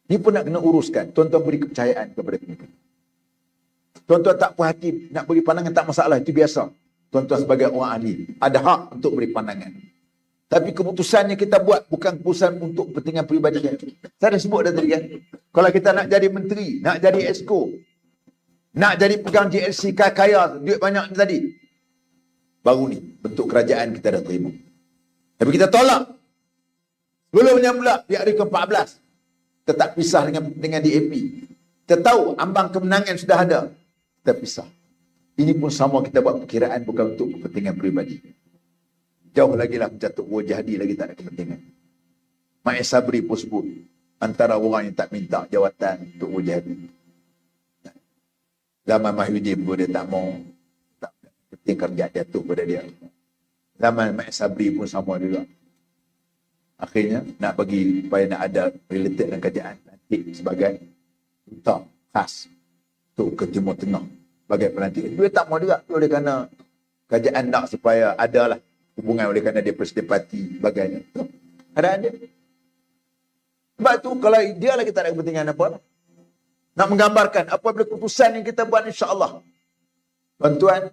Ni pun nak kena uruskan. Tuan-tuan beri kepercayaan kepada kita. Tuan-tuan tak puas hati, nak beri pandangan tak masalah. Itu biasa. Tuan-tuan sebagai orang ahli, ada hak untuk beri pandangan. Tapi keputusannya kita buat bukan keputusan untuk kepentingan peribadi. Saya dah sebut dah tadi kan. Kalau kita nak jadi menteri, nak jadi exco, nak jadi pegang GLC kaya, duit banyak ni tadi. Baru ni, bentuk kerajaan kita dah terima. Tapi kita tolak. Sebelumnya pula, di hari ke-14, kita tak pisah dengan DAP. Kita tahu ambang kemenangan sudah ada. Kita pisah. Ini pun sama kita buat perkiraan bukan untuk kepentingan peribadi. Jauh lagi lah mencatuk Wajahdi lagi tak ada kepentingan. Mak Sabri pun sebut antara orang yang tak minta jawatan untuk Wajahdi. Zaman Mahyudin pun dia tak mau, tak penting kerja jatuh pada dia. Zaman Mak Sabri pun sama juga. Akhirnya nak bagi supaya nak ada related dengan kerajaan nanti sebagai duta khas untuk ke Timur Tengah sebagai pelantik. Dia tak mau juga oleh kerana kerajaan nak supaya adalah hubungan oleh kerana dia presiden parti sebagainya. Keadaan dia. Sebab tu kalau dia lagi tak ada kepentingan apa, nak menggambarkan apabila keputusan yang kita buat insya-Allah. Tuan-tuan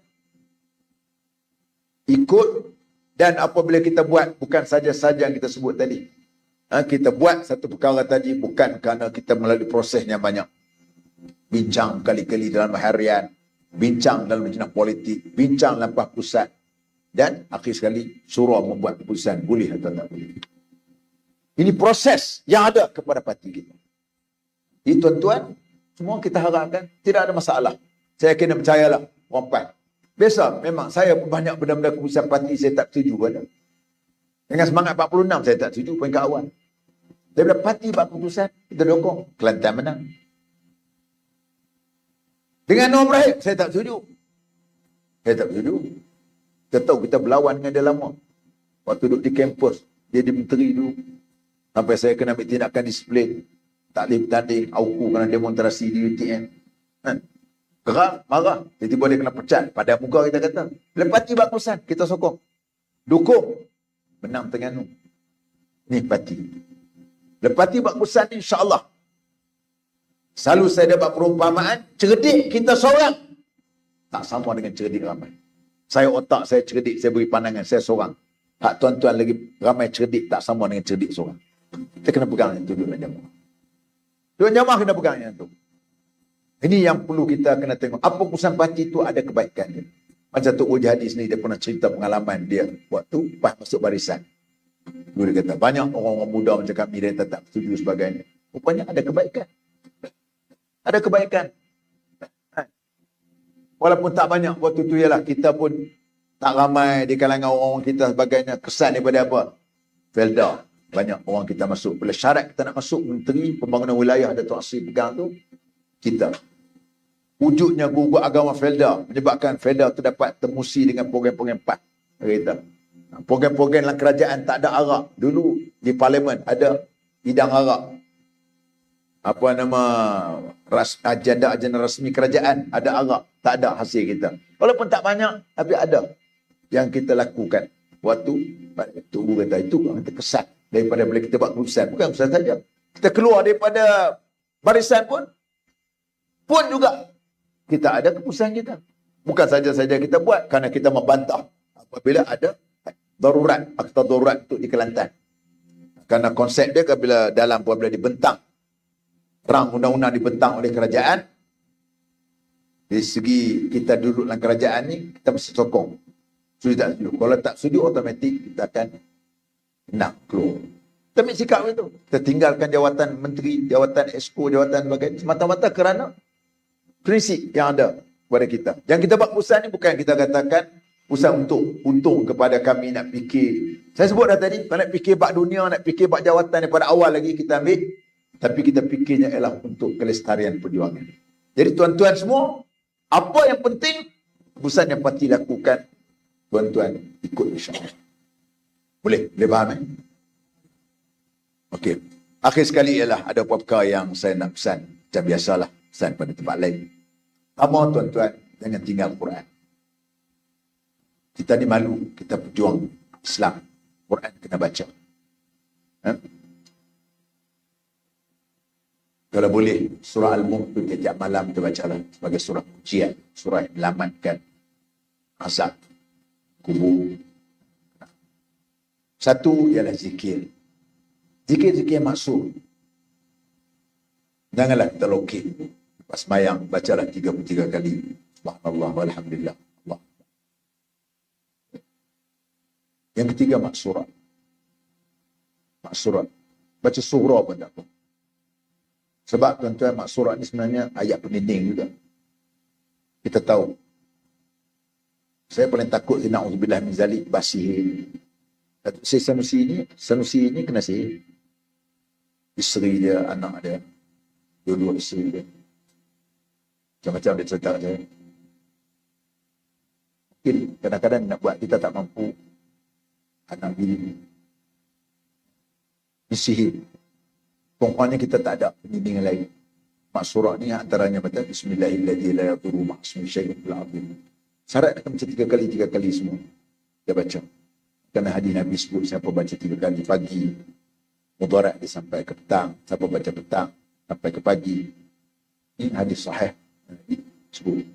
ikut. Dan apabila kita buat, bukan saja-saja yang kita sebut tadi. Kita buat satu perkara tadi bukan kerana kita melalui prosesnya banyak. Bincang kali-kali dalam harian, bincang dalam majlis politik, bincang dalam pusat. Dan akhir sekali, surah membuat keputusan boleh atau tak boleh. Ini proses yang ada kepada parti kita. Jadi tuan-tuan, semua kita harapkan tidak ada masalah. Saya kena percayalah, orang PAN. Biasa, memang saya pun banyak benda-benda keputusan parti saya tak setuju pada. Dengan semangat 46 saya tak setuju peringkat awal. Daripada parti buat keputusan, kita dukung. Kelantan menang. Dengan Noor Ibrahim, saya tak setuju. Saya tak setuju. Kita tahu kita berlawan dengan dia lama. Waktu duduk di kampus, dia di menteri dulu. Sampai saya kena ambil tindakan disiplin. Tak boleh bertanding, auku kerana demonstrasi di UTM. Geram, marah. Tiba-tiba dia kena pecat. Pada muka kita kata. Bila parti buat keputusan, kita sokong. Dukung. Menang Terengganu. Ni parti. Bila parti buat keputusan ni, insya-Allah. Selalu saya dapat perumpamaan, cerdik kita seorang. Tak sama dengan cerdik ramai. Saya otak, saya cerdik, saya beri pandangan, saya seorang. Hak tuan-tuan lagi ramai cerdik, tak sama dengan cerdik seorang. Kita kena pegang yang tu duduk dalam jamaah. Duduk jamaah kena pegang yang tu. Ini yang perlu kita kena tengok. Apa keputusan parti itu ada kebaikan dia. Macam Tok Wajahdi sendiri, dia pernah cerita pengalaman dia waktu pas masuk barisan. Dia kata, banyak orang-orang muda macam kami dia tak setuju sebagainya. Rupanya ada kebaikan. Ada kebaikan. Walaupun tak banyak waktu tu ialah kita pun tak ramai di kalangan orang-orang kita sebagainya. Kesan daripada apa? Felda. Banyak orang kita masuk. Bila syarat kita nak masuk Menteri Pembangunan Wilayah Datuk Asri pegang tu, kita. Wujudnya guru agama Felda menyebabkan Felda tu dapat temusi dengan program-program PAS. Kita. Program-program dalam kerajaan tak ada arak. Dulu di parlimen ada hidang arak. Apa nama agenda rasmi kerajaan ada arak. Tak ada hasil kita. Walaupun tak banyak, tapi ada yang kita lakukan. Waktu Tok Guru kata itu kita kesan daripada bila kita buat keputusan. Bukan keputusan saja. Kita keluar daripada barisan pun juga kita ada keputusan kita. Bukan saja-saja kita buat kerana kita membantah apabila ada darurat, akta darurat untuk di Kelantan. Kerana konsep dia bila dalam apabila dibentang perang undang-undang dibentang oleh kerajaan, dari segi kita duduk dalam kerajaan ni, kita mesti sokong. Setuju tak setuju? Kalau tak setuju, otomatik kita akan nak keluar. Kita ambil sikap itu. Kita tinggalkan jawatan menteri, jawatan exco, jawatan sebagainya. Semata-mata kerana prinsip yang ada kepada kita. Yang kita buat keputusan ni bukan kita katakan keputusan untuk untung kepada kami nak fikir. Saya sebut dah tadi, nak fikir bak dunia, nak fikir bak jawatan daripada awal lagi kita ambil. Tapi kita fikirnya ialah untuk kelestarian perjuangan. Jadi tuan-tuan semua, apa yang penting, keputusan yang parti lakukan, tuan-tuan ikut insya-Allah. Boleh? Boleh faham eh? Okey. Akhir sekali ialah ada perkara yang saya nak pesan. Macam biasalah, pesan pada tempat lain. Pertama tuan-tuan, jangan tinggal Quran. Kita ni malu, kita berjuang Islam. Quran kena baca. Ha? Kalau boleh, surah Al-Mulk tu tiap malam kita bacalah sebagai surah ujian, surah yang melamatkan azab kubur. Satu ialah zikir. Zikir-zikir maksud. Janganlah kita lokit. Lepas mayang, bacalah 33 kali. Subhanallah walhamdulillah. Allah. Yang ketiga, maksurat. Maksurat. Baca surah pun tak apa. Sebab tuan-tuan, maksurat ni sebenarnya ayat peninding juga. Kita tahu. Saya paling takut si na'udzubillah min zalik basihir. Si Sanusi ni kena sihir. Isteri dia, anak dia. Dua-dua isteri dia. Macam-macam dia cerita saya. Mungkin kadang-kadang nak buat kita tak mampu. Anak bini. Disihir. Pokoknya kita tak ada penindingan lain. Maksurat ni antaranya baca Bismillahirrahmanirrahim la yadurru ma'asmi syai'un fil ardi. Syarat akan baca 3 kali semua. Dia baca. Kerana hadis Nabi sebut siapa baca 3 kali pagi, mudarat dia sampai ke petang. Siapa baca petang sampai ke pagi. Ini hadis sahih. Sebut.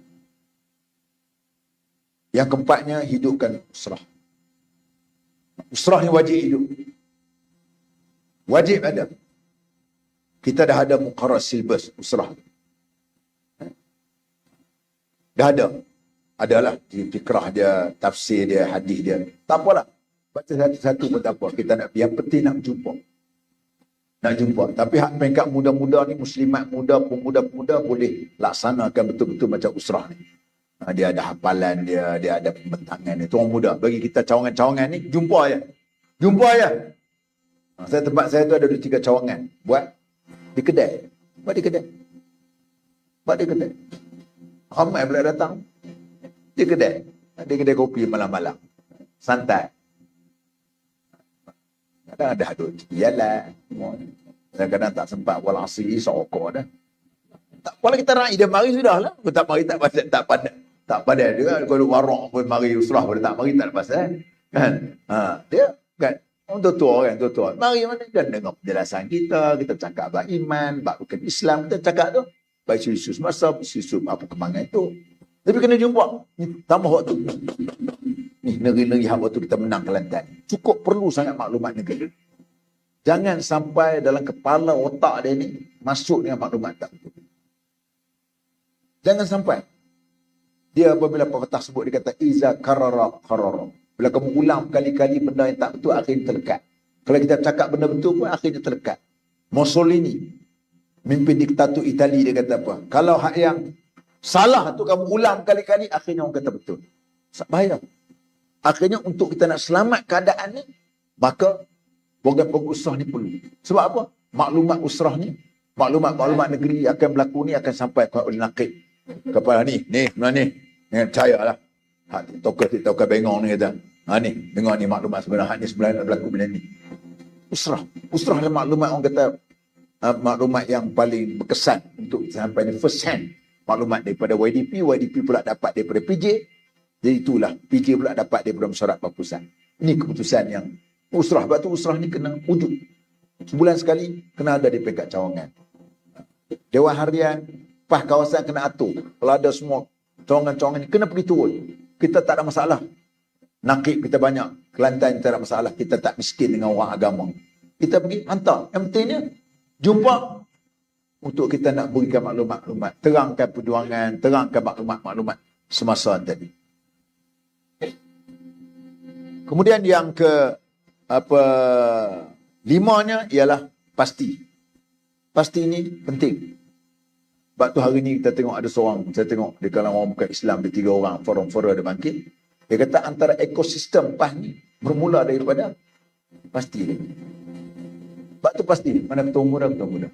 Yang keempatnya, hidupkan usrah. Usrah ni wajib hidup. Wajib ada. Kita dah ada muqarrar silbus usrah. Dah ada. Adalah di fikrah dia, tafsir dia, hadis dia. Tak apalah. Baca satu-satu pun tak apa. Kita nak, yang penting nak jumpa. Nak jumpa. Tapi hak peringkat muda-muda ni, muslimat muda, pemuda-pemuda boleh laksanakan betul-betul macam usrah ni. Dia ada hafalan dia, dia ada pembentangan dia. Itu orang muda. Bagi kita cawangan-cawangan ni, jumpa aja. Jumpa aja. Tempat saya tu ada 2-3 cawangan. Buat di kedai. Buat di kedai. Buat di kedai. Ramai pula datang. Di kedai. Di kedai kopi malam-malam. Santai. Kadang ada aduk jalan. Kadang-kadang tak sempat wal asri sokok dah. Tak apalah kita raih dia mari sudahlah. Kalau tak mari tak pasal tak pada dia kalau warok pun mari usrah pun tak mari tak ada pasal. Kan? Dia kan orang tua kan tua. Mari mana dan dengar penjelasan kita cakap bab iman, bab rukun Islam, kita cakap tu. Baik isu semasa, isu apa kembangan itu. Tapi kena jumpa. Tambah waktu. Ni negeri-negeri hak waktu kita menang Kelantan. Cukup perlu sangat maklumat negeri. Jangan sampai dalam kepala otak dia ni masuk dengan maklumat tak betul. Jangan sampai. Dia apabila pepatah sebut dia kata iza karara qarara. Bila kamu ulang kali-kali benda yang tak betul akhirnya terlekat. Kalau kita cakap benda betul pun akhirnya terlekat. Mussolini mimpin diktator Itali dia kata apa? Kalau hak yang salah tu kamu ulang kali-kali akhirnya orang kata betul. Bahaya. Akhirnya untuk kita nak selamat keadaan ni, maka program-program usrah ni perlu. Sebab apa? Maklumat usrah ni, maklumat negeri akan berlaku ni akan sampai oleh nakib. Kepada ni, percayalah. TikToker bengong ni kata, ni, dengar ni maklumat sebenarnya ni sebenarnya nak berlaku bila ni. Usrah adalah maklumat orang kata, maklumat yang paling berkesan untuk sampai ni first hand. Maklumat daripada YDP pula dapat daripada PJ. Jadi itulah, PJ pula dapat daripada Mesyuarat Pusat. Ini keputusan yang usrah. Sebab tu usrah ni kena wujud. Sebulan sekali, kena ada di peringkat cawangan. Dewan Harian, PAS kawasan kena atur. Kalau ada semua cawangan-cawangan ni, kena pergi turun. Kita tak ada masalah. Nakib kita banyak. Kelantan kita tak ada masalah. Kita tak miskin dengan orang agama. Kita pergi hantar. Yang pentingnya, jumpa untuk kita nak berikan maklumat-maklumat. Terangkan perjuangan, terangkan maklumat-maklumat semasa tadi. Kemudian yang limanya ialah pasti. Pasti ini penting. Sebab tu hari ni kita tengok ada seorang, saya tengok di kalangan orang bukan Islam, ada 3 orang, forum-forum ada bangkit. Dia kata antara ekosistem PAS ni bermula daripada pasti. Sebab tu pasti. Mana ketua muda, ketua muda.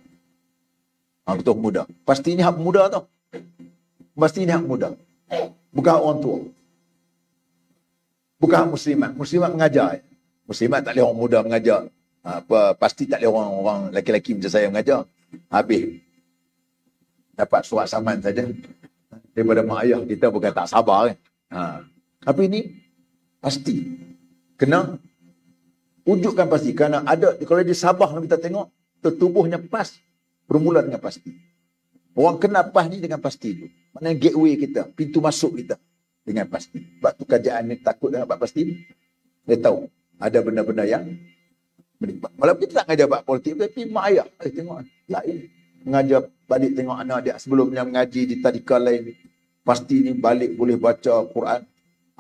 Ketua muda. Pasti ni hak muda tau. Pasti ni hak muda. Bukan orang tua. Bukan muslimat. Muslimat mengajar. Muslimat tak boleh orang muda mengajar. Pasti tak boleh orang lelaki-lelaki macam saya mengajar. Habis. Dapat surat saman saja. Daripada mak ayah kita bukan tak sabar kan. Tapi ini pasti. kena wujudkan pasti. Kerana ada, kalau di Sabah kita tengok, tertubuhnya PAS bermula dengan pasti. Orang kenal PAS ni dengan pasti tu. Maknanya gateway kita, pintu masuk kita dengan pasti. Sebab tu kerajaan ni takut dengan pasti. Dia tahu ada benda-benda yang menimbang. Walaupun kita tak mengajar bab politik, tapi mak ayah, tengok lain. Mengajar balik tengok anak dia sebelumnya mengaji di tadika lain. Pasti ni balik boleh baca Quran.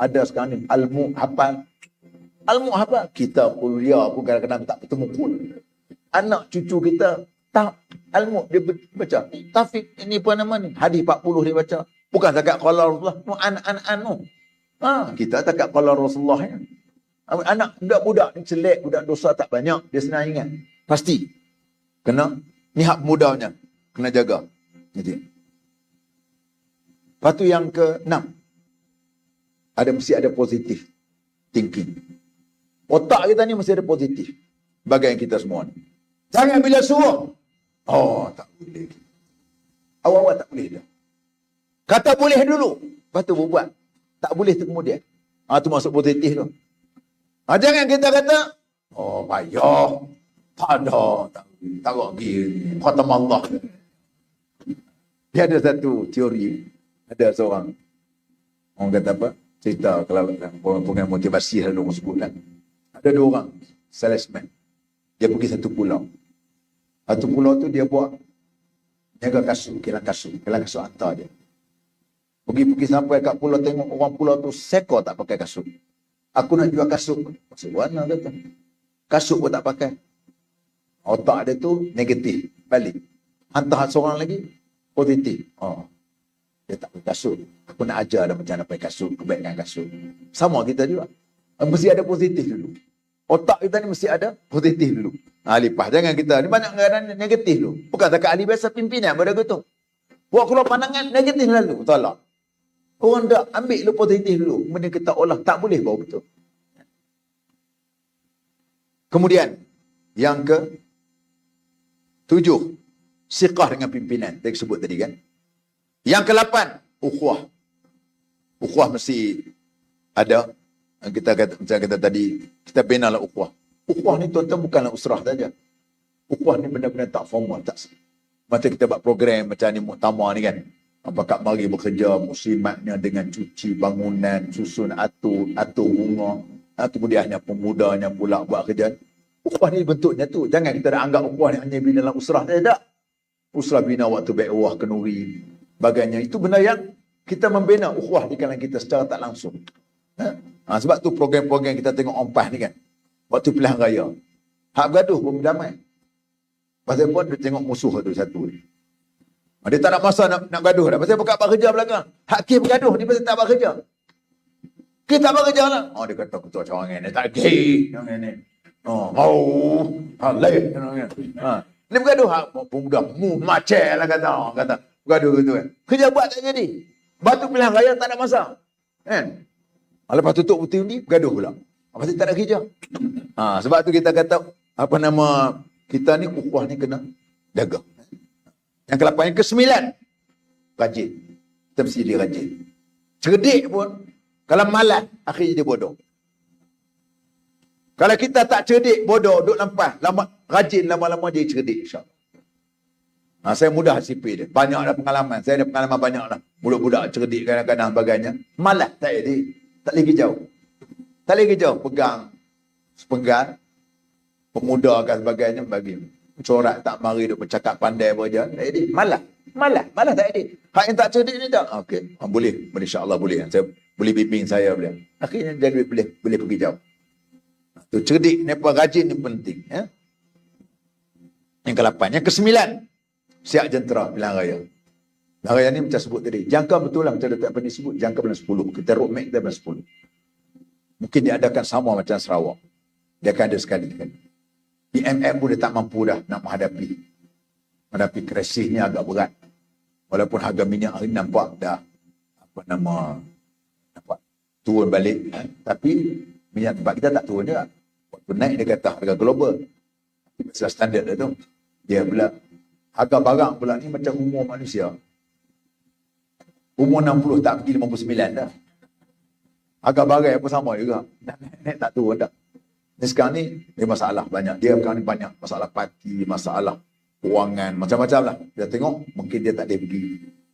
Ada sekarang ni Al-Mu hafal. Al-Mu hafal. Kita kuliah pun kadang-kadang tak bertemu pun. Anak cucu kita tak Al-Mu dia baca. Taufik ini apa nama ni? Hadis 40 dia baca. Bukan takat qala Rasulullah. An-an-anu. Kita takat qala Rasulullah ya. Anak budak-budak ni celek, budak dosa tak banyak. Dia senang ingat. Pasti. Kena ni hak mudanya. Kena jaga. Jadi. Lepas tu yang ke-6. Mesti ada positif thinking. Otak kita ni mesti ada positif. Bagai kita semua ni. Jangan bila suruh. Oh, tak boleh. Awal-awal tak boleh dah. Kata boleh dulu. Lepas tu buat. Tak boleh tu kemudian. Tu masuk positif tu. Jangan kita kata, oh payah. Tak ada. Tak pergi. Khatam Allah. Dia ada satu teori. Ada seorang. Orang kata apa? Cerita kalau program motivasi selalu orang sebut kan. Ada 2 orang. Salesman. Dia pergi satu pulau. Satu pulau tu dia buat jaga kasut, kilang kasut hantar dia. Pergi sampai kat pulau, tengok orang pulau tu seko tak pakai kasut. Aku nak jual kasut. Maksud mana kata? Kasut pun tak pakai. Otak dia tu negatif. Balik. Hantar seorang lagi positif. Dia tak pakai kasut. Aku nak ajar dia macam mana pakai kasut, kebaikan kasut. Sama kita juga. Mesti ada positif dulu. Otak kita ni mesti ada positif dulu. Lepas jangan kita ni banyak kadang negatif dulu. Bukan takat ahli biasa pimpinan pada gitu. Buat keluar pandangan negatif lalu. Tolak. Orang dah ambil dulu positif dulu. Kemudian kita olah. Tak boleh bawa betul. Kemudian yang ke-7. Siqah dengan pimpinan. Saya sebut tadi kan. Yang ke-8. Ukhuwah. Ukhuwah mesti ada. Kita kata, macam kata tadi, kita binalah ukhuwah. Ukhuwah ni tuan-tuan bukanlah usrah saja. Ukhuwah ni benda-benda tak formal. Macam kita buat program macam ni, muktamar ni kan. Apakah mari bekerja muslimatnya dengan cuci bangunan, susun atur bunga. Kemudiannya pemudanya pula buat kerja. Ukhuwah ni bentuknya tu. Jangan kita dah anggap ukhuwah ni hanya bina dalam usrah. Tak. Usrah bina waktu bai'ah kenuri. Bagainya. Itu benda yang kita membina ukhuwah di kalangan kita secara tak langsung. Sebab tu program-program kita tengok OMPAS ni kan. Waktu pilihan raya. Hak bergaduh pun berdamai. Pasal pun dia tengok musuh tu satu. Dia tak nak masa nak bergaduh dah. Pasal buka bekerja belakang. Hak Kes bergaduh. Dia pasal tak bekerja. Kes tak bekerja lah. Dia kata ketua cawangan ni. Tak Kes. Lain. Dia bergaduh. Pemuda macam lah kata. Bergaduh gitu kan. Kerja buat tak jadi. Batu pilihan raya tak ada masa. Kan? Lepas tutup putih ni, bergaduh pula. Pasal tak ada kerja. Sebab tu kita kata, kita ni, ukhuwah ni kena jaga. Yang ke-8, yang ke-9, rajin. Kita mesti dia rajin. Cerdik pun, kalau malas, akhirnya dia bodoh. Kalau kita tak cerdik, bodoh, duduk lampas, rajin, lama-lama dia cerdik, insyaAllah. Saya mudah sipir dia. Banyak dah pengalaman. Saya ada pengalaman banyak lah. Budak-budak cerdik kadang-kadang sebagainya. Malas tak jadi. Tak lagi jauh. Tak lagi jauh. Pegang sepenggan. Pemuda kan sebagainya bagi. Corak tak mari duk bercakap pandai apa je. Tak jadi. Malas tak jadi. Hak yang tak cerdik ni tak. Okey. Boleh. InsyaAllah boleh. Saya boleh bimbing saya boleh. Akhirnya dia boleh pergi jauh. Tu cerdik ni apa, rajin ni penting. Ya? Yang ke-8. Yang ke-9. Siap jentera pilihan raya. Pilihan raya ni macam sebut tadi. Jangka betul lah macam Datuk Apandi sebut. Jangka bulan 10. Kita roadmap kita bulan 10. Mungkin diadakan sama macam Sarawak. Dia akan ada sekali kan. PMM pun dia tak mampu dah nak menghadapi krisisnya agak berat. Walaupun harga minyak hari nampak dah nampak turun balik. Tapi minyak tempat kita tak turun juga. Waktu naik dia kata harga global. Masalah standard dia tu. Dia pula harga barang pula ni macam umur manusia. Umur 60 tak pergi 59 dah. Agak barai apa sama juga. Naik tak turun dah. Ni sekarang ni, dia masalah banyak. Dia sekarang ni banyak masalah parti, masalah kewangan, macam-macam lah. Kita tengok, mungkin dia tak boleh pergi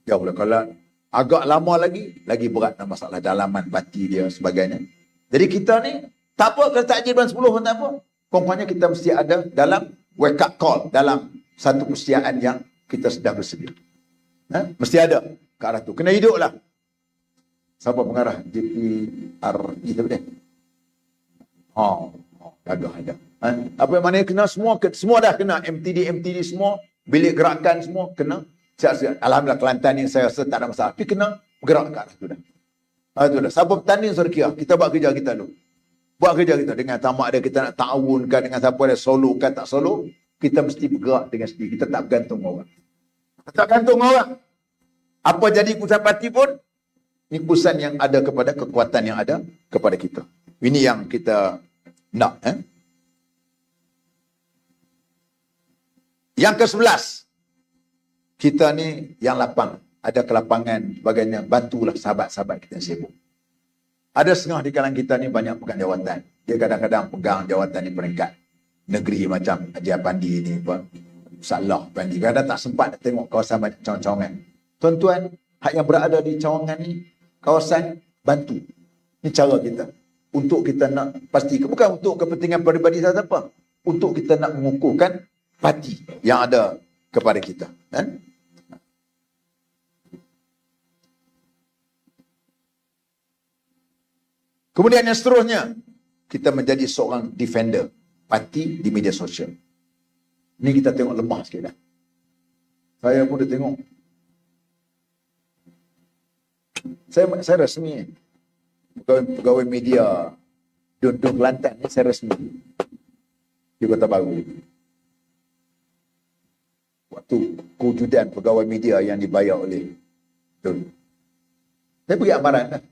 jauh lah. Kalau agak lama lagi berat dalam masalah dalaman parti dia sebagainya. Jadi kita ni, tak apa kalau takjil bulan 10 pun tak apa. Pokoknya kita mesti ada dalam wake up call, dalam satu persediaan yang kita sedang bersedia. Mesti ada ke arah tu. Kena hidup lah. Siapa pengarah JPRI tu dia? Gagah ada. Apa yang mana kena semua dah kena. MTD semua, bilik gerakan semua kena. Alhamdulillah Kelantan ni saya rasa tak ada masalah. Tapi kena bergerak ke arah tu dah. Itu dah. Siapa bertanding suruh kira. Kita buat kerja kita dulu. Buat kerja kita. Dengan tamak dia kita nak ta'awunkan dengan siapa ada solo kan tak solo. Kita mesti bergerak dengan sendiri. Kita tak bergantung orang. Tak gantung orang. Apa jadi pusat parti pun, ini pusat yang ada kepada kekuatan yang ada kepada kita. Ini yang kita nak. Yang ke-11. Kita ni yang lapang. Ada kelapangan sebagainya. Bantulah sahabat-sahabat kita yang sibuk. Ada setengah di kalangan kita ni banyak pegang jawatan. Dia kadang-kadang pegang jawatan ni peringkat negeri macam Haji Apandi ni. Salah Apandi. Kadang tak sempat nak tengok kawasan banyak cawangan. Tuan-tuan, hak yang berada di cawangan ni, kawasan bantu. Ini cara kita. Untuk kita nak pastikan. Bukan untuk kepentingan peribadi siapa. Untuk kita nak mengukuhkan parti yang ada kepada kita. Kemudian yang seterusnya, kita menjadi seorang defender parti di media sosial. Ini kita tengok lemah sikit dah. Saya pun dah tengok. Saya resmi. Pegawai media Dun Kelantan ni saya resmi. Di Kota Baru. Waktu kewujudan pegawai media yang dibayar oleh Dun. Saya beri amaran dah.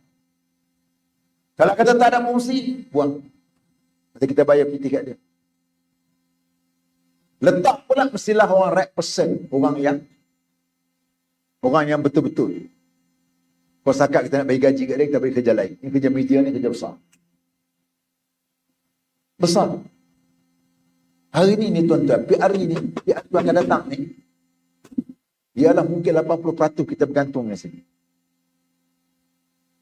Kalau kata tak ada fungsi, buang. Nanti kita bayar PT kat dia. Letak pula mestilah orang right person. Orang yang betul-betul. Kalau sakat kita nak bagi gaji kat dia, kita bagi kerja lain. Ini kerja media ni kerja besar. Besar. Hari ni tuan-tuan, hari ni akan datang ni, ialah mungkin 80% kita bergantung di sini.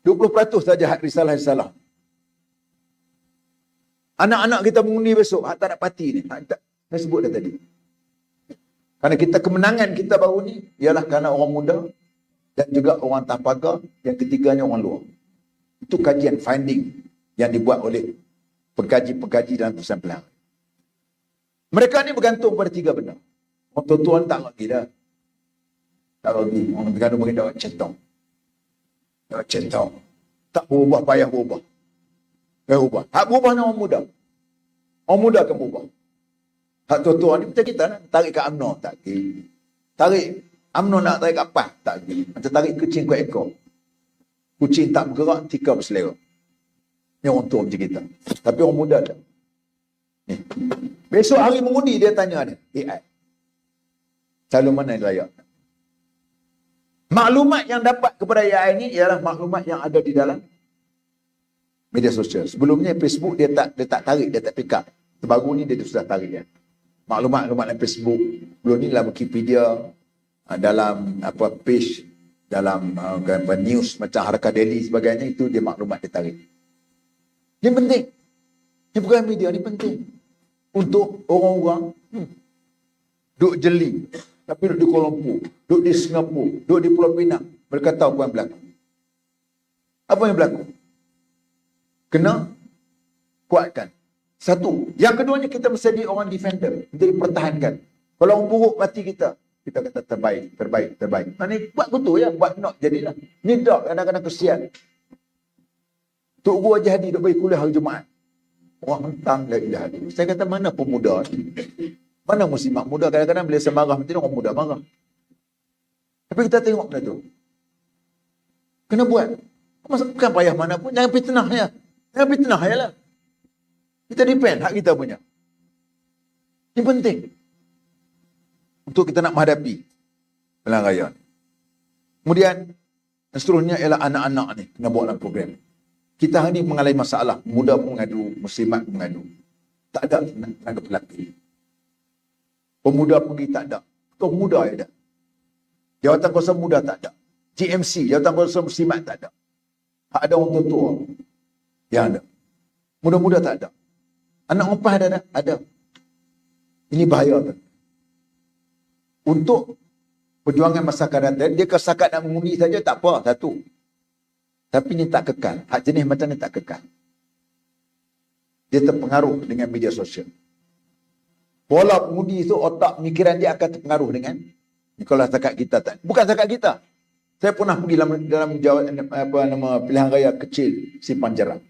20% saja hak risalah-risalah. Anak-anak kita mengundi besok, hak tak nak parti ni. Saya sebut dah tadi. Kerana kemenangan kita baru ni, ialah kerana orang muda dan juga orang tampaga, yang ketiganya orang luar. Itu kajian finding yang dibuat oleh pengkaji-pengkaji dalam pusat pelajaran. Mereka ni bergantung pada 3 benda. Orang tuan-tuan tak lagi dah. Tak lagi. Orang Terengganu bagi dapat centong. Tak berubah, payah berubah. Hak berubah ni orang muda. Orang muda akan berubah. Hak tua-tua ni macam kita nak tarik ke UMNO, tak pergi. Tarik UMNO nak tarik ke apa, tak pergi. Macam tarik kucing ke ekor. Kucing tak bergerak, tikar berselera. Ni orang tua macam kita. Tapi orang muda tak. Ni. Besok hari mengundi dia tanya dia, AI. Calon mana yang layak? Maklumat yang dapat kepada AI ni ialah maklumat yang ada di dalam media sosial. Sebelumnya Facebook dia tak tarik, dia tak pick up. Terbaru ni dia sudah tarik ya. Maklumat-maklumat dalam Facebook. Sebelum ni dalam Wikipedia, dalam page, dalam news macam Haraka Daily sebagainya, itu dia maklumat dia tarik. Ini penting. Ini bukan media, ini penting. Untuk orang-orang duduk Jeli, tapi duduk di Kuala Lumpur, duduk di Singapura, duduk di Pulau Pinang. Mereka tahu apa yang berlaku. Apa yang berlaku? Kena kuatkan. Satu. Yang keduanya, kita mesti jadi orang defender. Kita dipertahankan. Kalau orang buruk parti kita kata terbaik. Ini buat betul ya, buat nak jadilah. Ni tak, kadang-kadang kesian. Tok Guru Haji Hadi duk bagi kuliah hari Jumaat. Orang hentang la ilaha illallah. Saya kata, mana pemuda ni? Mana muslimat muda? Kadang-kadang bila saya marah, macam orang muda marah. Tapi kita tengok benda tu. Kena buat. Bukan payah mana pun. Jangan fitnah ya. Jangan fitnah ya lah. Kita depend hak kita punya. Ini penting. Untuk kita nak menghadapi pilihan raya ni. Kemudian, seterusnya ialah anak-anak ni. Kena buat dalam program. Kita hari ini mengalami masalah. Muda pun mengadu, muslimat pun mengadu. Tak ada tenaga pelaki. Pemuda pergi tak ada. Pemuda ada. Jawatan kuasa muda tak ada. GMC, jawatan kuasa muslimat tak ada. Tak ada orang tua yang ada. Muda-muda tak ada. Anak opah ada tak? Ada. Ini bahaya tu. Untuk perjuangan masa akan datang, dia kesakat nak mengundi saja tak apa, satu. Tapi ini tak kekal. Hak jenis macam ni tak kekal. Dia terpengaruh dengan media sosial. Pola pengundi itu, otak pemikiran dia akan terpengaruh dengan kalau setakat kita tak. Bukan setakat kita. Saya pernah pergi dalam pilihan raya kecil Simpang Jeram.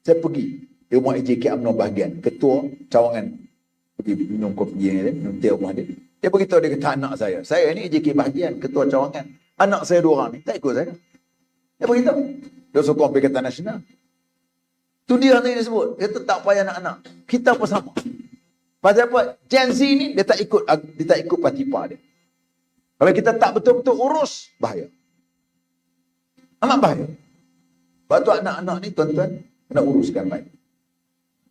Saya pergi di rumah EJK UMNO bahagian. Ketua cawangan pergi minum kopi ni, minum teh rumah dia. Dia beritahu, dia kata anak saya ni EJK bahagian, ketua cawangan. Anak saya 2 orang ni, tak ikut saya. Dia beritahu. Dia sokong Perikatan Nasional. Tu dia ni sebut. Dia tak payah anak-anak. Kita pun sama. Pasal apa? Gen Z ni, dia tak ikut parti-pa dia. Kalau kita tak betul-betul urus, bahaya. Amat bahaya. Sebab tu anak-anak ni, tuan-tuan, kena uruskan baik.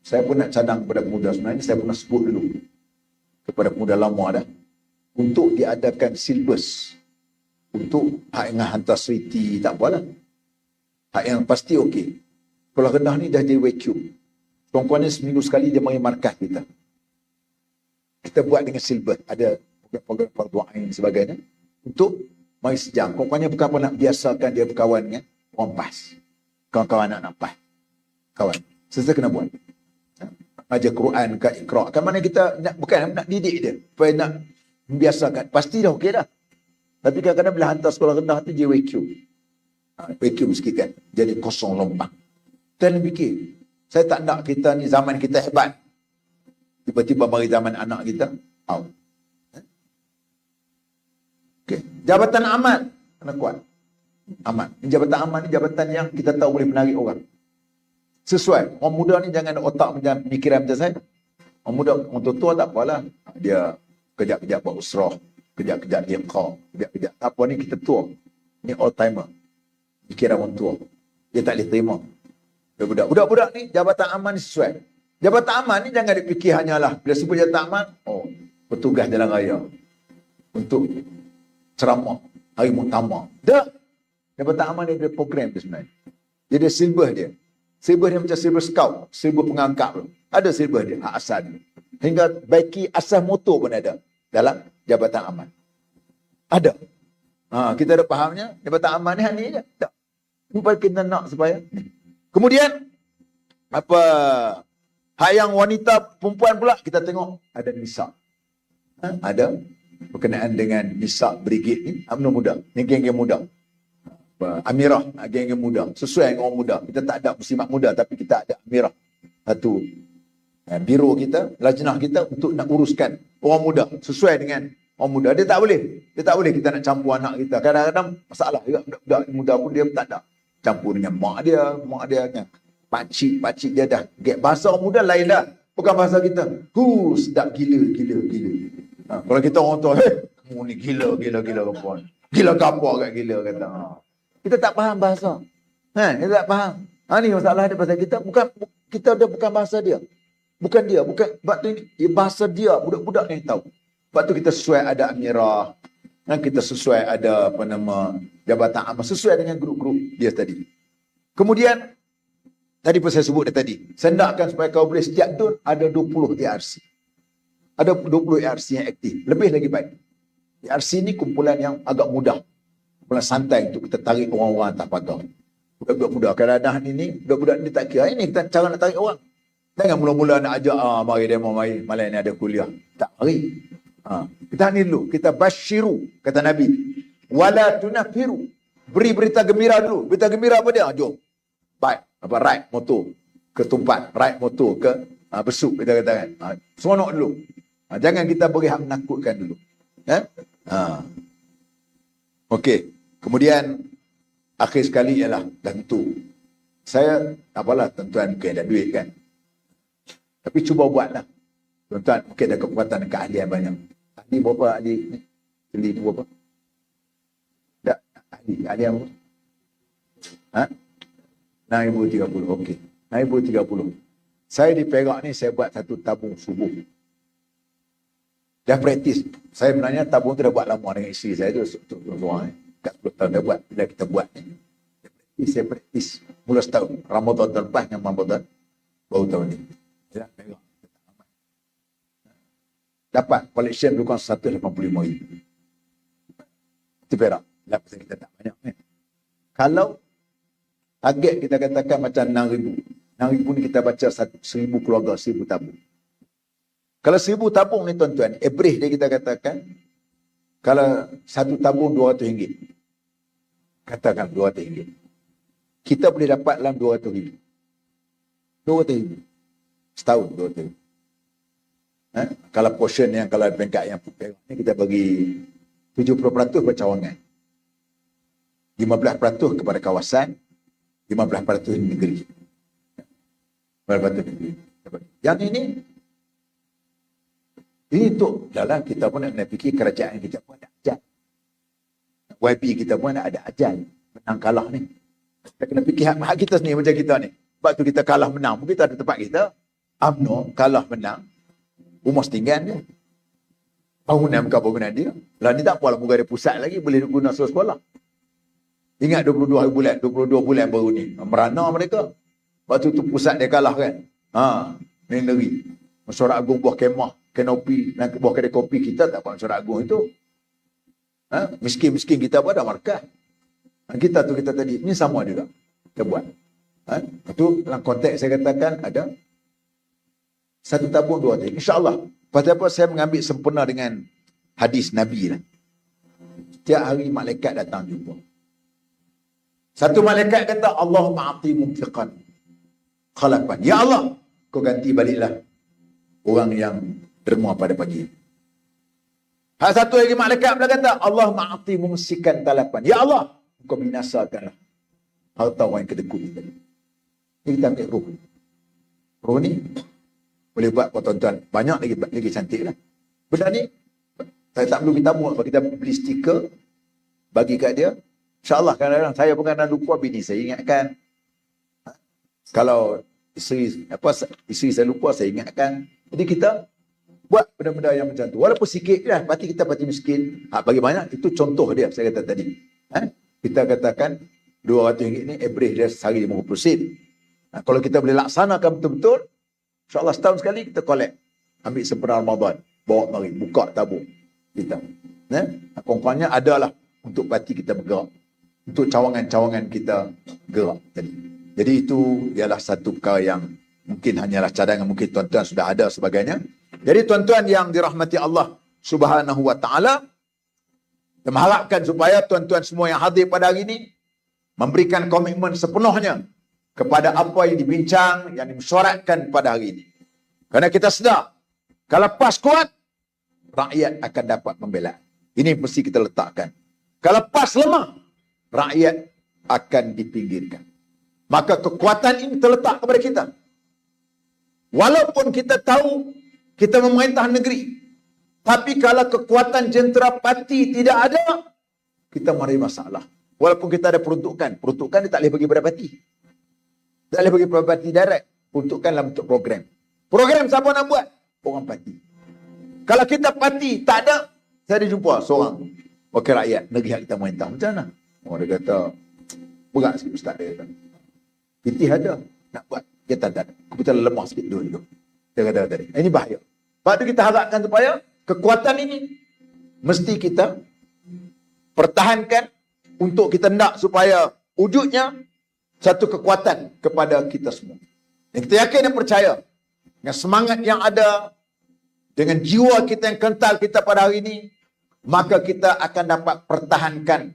Saya pun nak cadang kepada pemuda sebenarnya, saya pernah sebut dulu kepada pemuda lama dah, untuk diadakan silbus untuk hak yang hantar seriti, tak apalah. Hak yang pasti okey. Sekolah rendah ni dah jadi vacuum. Kurang-kurangnya seminggu sekali dia mari markah kita. Kita buat dengan silbus, ada program fardu ain sebagainya, untuk mari sejam. Kurang-kurangnya bukan apa nak biasakan dia berkawan dengan orang PAS. Kawan-kawan anak PAS. Kawan. Sesa kena buat. Ajar Quran kat Iqra. Kan mana kita bukan nak didik dia, supaya nak membiasakan. Pasti dah okey dah. Tapi kadang-kadang bila hantar sekolah rendah tu dia vacuum. Vacuum sikit kan. Jadi kosong lompang. Kita fikir, saya tak nak kita ni zaman kita hebat. Tiba-tiba mari zaman anak kita, out. Okay. Jabatan amat kena kuat. Amat. Jabatan amat ni jabatan yang kita tahu boleh menarik orang. Sesuai. Orang muda ni jangan ada otak macam pemikiran macam saya. Orang muda, orang tua tak apalah. Dia kejap-kejap buat usrah, kejap-kejap liqa, kejap-kejap apa ni kita tua. Ni all timer. Pikiran orang tua. Dia tak boleh terima. Budak-budak ni jabatan aman ni sesuai. Jabatan aman ni jangan dipikir hanyalah bila sebut jabatan aman, oh, petugas jalan raya untuk ceramah hari muktamar. Dah. Jabatan aman dia ada program dia sebenarnya. Dia ada silbus dia. Silbus dia macam silbus scout, silbus pengangkat tu. Ada silbus dia, hak asal dia. Hingga baiki asas motor pun ada dalam jabatan aman. Ada. Kita ada fahamnya, jabatan aman ni ni je. Tak. Supaya kita nak supaya. Kemudian, apa, hak yang wanita, perempuan pula, kita tengok ada nisa. Ada berkenaan dengan nisa brigade ni, UMNO muda. Ni geng-geng muda. Amirah, geng-geng muda. Sesuai dengan orang muda. Kita tak ada muslimat muda, tapi kita ada Amirah. Satu biro kita, lajnah kita untuk nak uruskan orang muda. Sesuai dengan orang muda. Dia tak boleh. Dia tak boleh kita nak campur anak kita. Kadang-kadang masalah juga. Budak-budak muda pun dia tak ada. Campur dengan mak dia kan. Pakcik dia dah. Bahasa orang muda lain dah. Bukan bahasa kita. Sedap gila. Kalau kita orang tua, kamu ni gila perempuan. Gila kapal kat gila kata. Kita tak faham bahasa. Kita tak faham. Ni masalah dia pasal kita. Kita dah bukan bahasa dia. Bukan dia. Sebab tu ini bahasa dia. Budak-budak ni tahu. Sebab tu kita sesuai ada Amirah. Dan kita sesuai ada jabatan amal. Sesuai dengan grup-grup dia tadi. Kemudian, tadi pun saya sebut tadi. Saya nakkan supaya kau boleh setiap dun ada 20 ARC. Ada 20 ARC yang aktif. Lebih lagi baik. ARC ni kumpulan yang agak mudah. Kumpulan santai untuk kita tarik orang-orang atas pagar. Budak-budak muda. Kadang-kadang ni, budak-budak ni tak kira. Ini kita cara nak tarik orang. Jangan mula-mula nak ajak, mari demo, mari. Malam ni ada kuliah. Tak, mari. Kita ni dulu. Kita basyiru, kata Nabi. Wala tunafiru. Beri berita gembira dulu. Berita gembira apa dia? Jom. Baik. Ride motor ke Tumpat. Ride motor ke Besuk. Kita katakan. Seronok dulu. Jangan kita beri hak menakutkan dulu. Okey. Kemudian, akhir sekali ialah tentu. Saya, apalah, tuan-tuan mungkin ada duit kan. Tapi cuba buatlah. Tuan-tuan mungkin ada kekuatan dan keahlian banyak. Ahli berapa ahli ni? Ahli ni berapa? Tak, ahli apa? 6,030. Okey. 6,030. Saya di Perak ni, saya buat satu tabung subuh. Dah praktis. Saya sebenarnya tabung tu dah buat lama dengan isteri saya tu. Kat 10 tahun dah buat. Bila kita buat ni. Saya praktis. Mula setahun. Ramadan tahun lepas dengan Ramadan baru tahun ni. Saya Perak. Dapat collection bukan 185,000. Itu Perak. Lepas kita tak banyak kan. Kalau target kita katakan macam 6,000. 6,000 ni kita baca 1,000 keluarga, 1,000 tabung. Kalau 1,000 tabung ni tuan-tuan, average dia kita katakan, kalau satu tabung RM200. Katakan RM200. Kita boleh dapat dalam RM200,000. RM200,000. Setahun RM200,000. Kalau portion yang, kalau peringkat yang Perak ni kita bagi 70% bercawangan. 15% kepada kawasan, 15% negeri. 15% negeri. Yang ini untuk dalam kita pun nak fikir kerajaan kita pun ada ajal. YB kita pun ada ajal. Menang kalah ni. Kita kena fikir hak kita sendiri macam kita ni. Sebab tu kita kalah menang. Mungkin kita ada tempat kita. UMNO kalah menang. Rumah setinggan dia. Bangunan bukan bangunan dia. Lah ni tak apalah muka dia pusat lagi. Boleh guna sekolah. Ingat 22 hari bulan. 22 bulan baru ni. Merana mereka. Waktu tu pusat dia kalah kan. Ni negeri. Mesyuarat Agung buah kemah. Kanopi. Buah kedai kopi kita tak buat mesyuarat Agung itu. Miskin-miskin kita pun ada markah. Kita tu kita tadi. Ni sama juga. Kita buat. Itu dalam konteks saya katakan ada satu tabung dua tabung. InsyaAllah. Pasal apa saya mengambil sempurna dengan hadis Nabi lah. Setiap hari malaikat datang jumpa. Satu malaikat kata, Allah ma'ati mumfiqan khalafan. Ya Allah, kau ganti baliklah orang yang derma pada pagi. Satu lagi malaikat pula kata, Allah ma'ati mumsikan talafan. Ya Allah, kau binasakanlah harta orang yang kedekut tadi. Kita ambil roh. Roh ni boleh buat buat tuan-tuan. Banyak lagi cantik lah. Benda ni, saya tak perlu minta muat. Kita beli stiker, bagi kat dia. InsyaAllah kadang-kadang saya pun kadang lupa bini saya ingatkan. Kalau isteri saya lupa, saya ingatkan. Jadi kita buat benda-benda yang macam tu. Walaupun sikit lah, parti kita parti miskin. Bagi banyak, itu contoh dia, saya kata tadi. Kita katakan RM200 ni, average dia sehari 50 sen. Kalau kita boleh laksanakan betul-betul, InsyaAllah setahun sekali kita collect. Ambil sempena Ramadan. Bawa mari. Buka tabung kita. Kurang-kurangnya adalah untuk parti kita bergerak. Untuk cawangan-cawangan kita gerak tadi. Jadi itu ialah satu perkara yang mungkin hanyalah cadangan. Mungkin tuan-tuan sudah ada sebagainya. Jadi tuan-tuan yang dirahmati Allah Subhanahu Wa Ta'ala, kita mengharapkan supaya tuan-tuan semua yang hadir pada hari ini memberikan komitmen sepenuhnya kepada apa yang dibincang, yang dimesyuaratkan pada hari ini. Kerana kita sedar, kalau PAS kuat, rakyat akan dapat pembelaan. Ini mesti kita letakkan. Kalau PAS lemah, rakyat akan dipinggirkan. Maka kekuatan ini terletak kepada kita. Walaupun kita tahu kita memerintah negeri, tapi kalau kekuatan jentera parti tidak ada, kita mari masalah. Walaupun kita ada peruntukan, peruntukan dia tak boleh bagi pada parti. Tak boleh bagi parti direct. Peruntukan dalam bentuk program. Program siapa nak buat? Orang parti. Kalau kita parti tak ada, saya ada jumpa seorang wakil rakyat negeri yang kita merintah. Macam mana? Dia kata, berat sikit ustaz dia kata. Pitih ada, nak buat. Dia tak ada. Kebetulan lemah sikit dulu. Dia kata tadi. Ini bahaya. Sebab itu kita harapkan supaya kekuatan ini mesti kita pertahankan untuk kita nak supaya wujudnya satu kekuatan kepada kita semua. Dan kita yakin dan percaya dengan semangat yang ada, dengan jiwa kita yang kental kita pada hari ini, maka kita akan dapat pertahankan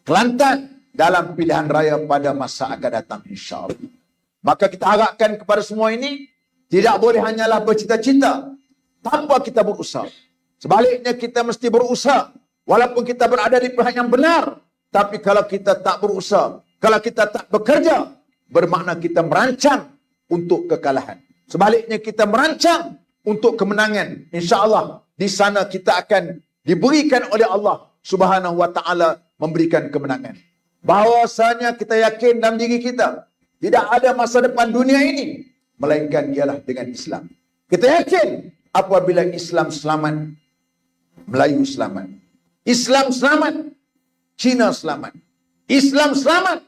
Kelantan dalam pilihan raya pada masa akan datang insya-Allah. Maka kita harapkan kepada semua ini tidak boleh hanyalah bercita-cita tanpa kita berusaha. Sebaliknya kita mesti berusaha walaupun kita berada di pihak yang benar, tapi kalau kita tak berusaha, kalau kita tak bekerja, bermakna kita merancang untuk kekalahan. Sebaliknya kita merancang untuk kemenangan. InsyaAllah di sana kita akan diberikan oleh Allah Subhanahu Wa Ta'ala memberikan kemenangan. Bahawasanya kita yakin dalam diri kita, Tidak ada masa depan dunia ini melainkan ialah dengan Islam. Kita yakin apabila Islam selamat, Melayu selamat. Islam selamat, Cina selamat. Islam selamat,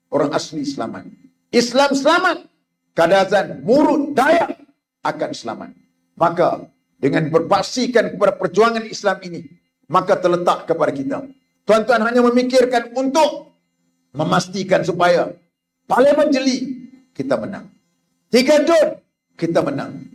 orang asli selamat. Islam selamat, Kadazan, Murut, Dayak akan selamat. Maka dengan berpaksikan kepada perjuangan Islam ini, maka terletak kepada kita. Tuan-tuan hanya memikirkan untuk memastikan supaya Parlimen Jeli kita menang. 3 Dun kita menang.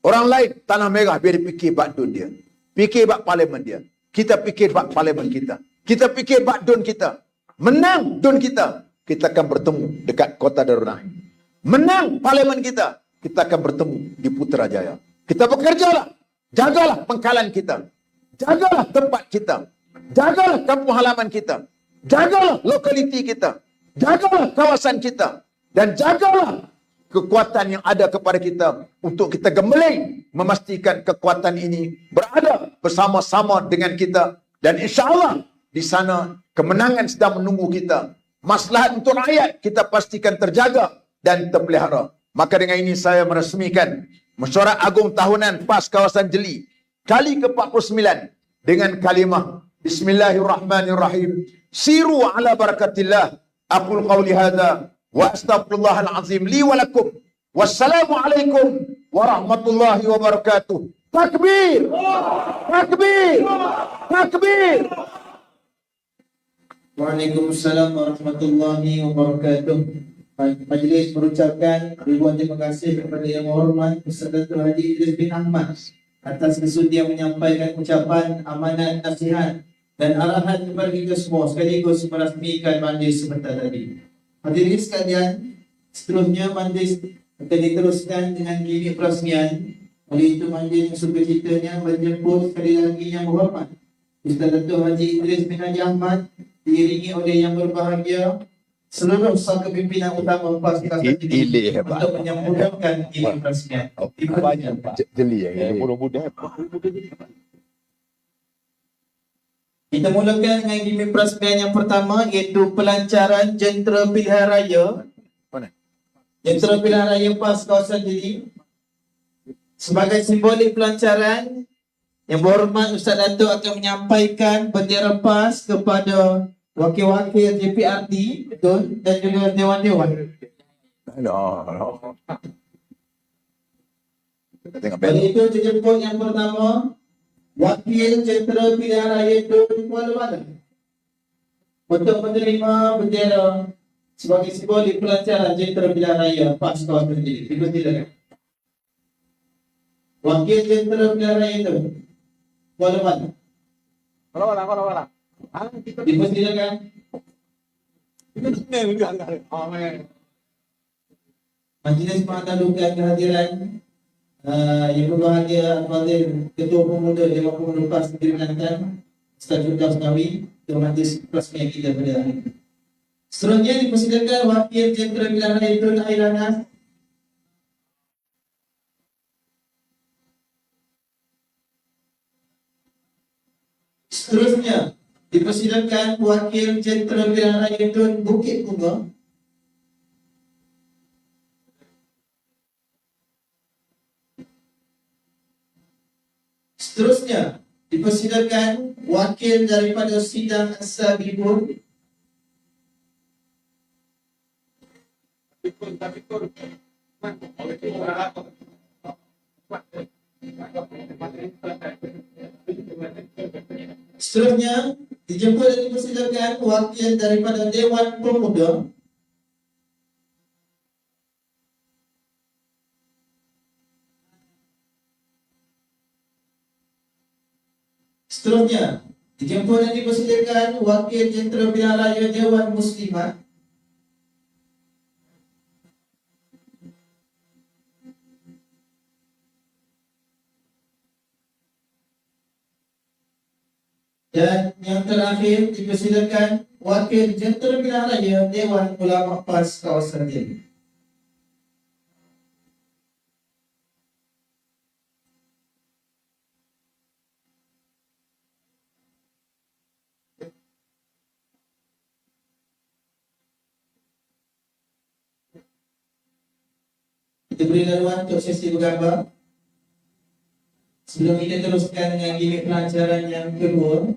Orang lain Tanah Merah biar fikir bak dun dia. Fikir bak parlimen dia. Kita fikir bak parlimen kita. Kita fikir bak dun kita. Menang dun kita, kita akan bertemu dekat Kota Darul Naim. Menang parlimen kita, kita akan bertemu di Putrajaya. Kita bekerjalah. Jagalah pengkalan kita. Jagalah tempat kita. Jagalah kampung halaman kita. Jagalah lokaliti kita. Jagalah kawasan kita. Dan jagalah kekuatan yang ada kepada kita untuk kita gembeling memastikan kekuatan ini berada bersama-sama dengan kita. Dan insya-Allah di sana kemenangan sedang menunggu kita. Maslahat untuk rakyat kita pastikan terjaga dan terpelihara. Maka dengan ini saya meresmikan Mesyuarat Agung Tahunan PAS Kawasan Jeli kali ke-49 dengan kalimah Bismillahirrahmanirrahim. Siru ala barakatillah. Aqul qawli hadza wa astaghfirullahal azim li wa lakum. Wassalamualaikum warahmatullahi wabarakatuh. Takbir! Takbir! Takbir! Waalaikumsalam warahmatullahi wabarakatuh. Majlis berucapkan ribuan terima kasih kepada Yang Berhormat Peserta Datuk Haji Idris bin Ahmad atas kesudian menyampaikan ucapan amanat nasihat dan arahan kepada kita semua sekaligus merasmikan majlis sebentar tadi. Hadirin sekalian, seterusnya majlis akan diteruskan dengan gimmick perasmian. Oleh itu majlis yang sukacitanya menjemput sekali lagi Yang Berhormat Ustaz Datuk Haji Idris bin Haji Ahmad diiringi oleh yang berbahagia seluruh sah kepimpinan utama PAS Kawasan Jeli untuk menyempurnakan gimmick perasmian. Banyak Jeli mudah-mudah. Kita mulakan dengan gimmick perasmian yang pertama iaitu pelancaran jentera pilihan raya. Jentera pilihan raya PAS Kawasan Jeli. Sebagai simbolik pelancaran, Yang Berhormat Ustaz Datuk akan menyampaikan bendera PAS kepada wakil-wakil JPRD, betul, dan juga dewan-dewan. Oleh itu dijemput yang pertama wakil jentera pilihan raya Dun Kuala Balang untuk menerima bendera sebagai simbolik pelancaran jentera pilihan raya PAS Kawasan Jeli. Dipersilakan. Wakil jentera pilihan raya Dun Kuala Balang. Dipersilakan. Majlis mengadukan kehadiran yang berbahagia Fadil Ketua Pemuda Dewan Pemuda PAS Negeri Kelantan Ustaz Firdaus Nawi untuk majlis perasmian kita pada hari ini. Seterusnya dipersilakan wakil jentera pilihan raya Dun Airanas. Seterusnya dipersilakan wakil jentera pilihan raya Dun Bukit Bunga. Seterusnya dipersilakan wakil daripada Sidang As-Sabibun. Seterusnya dijemput dan dipersilakan wakil daripada Dewan Pemuda. Seterusnya dijemput dan dipersilakan wakil jentera pilihan raya Dewan Muslimat. Dan yang terakhir dipersilakan wakil jentera pilihan raya Dewan Ulama PAS Kawasan Jeli. Kita beri laluan untuk sesi bergambar. Sebelum kita teruskan dengan gimik pelancaran yang kedua,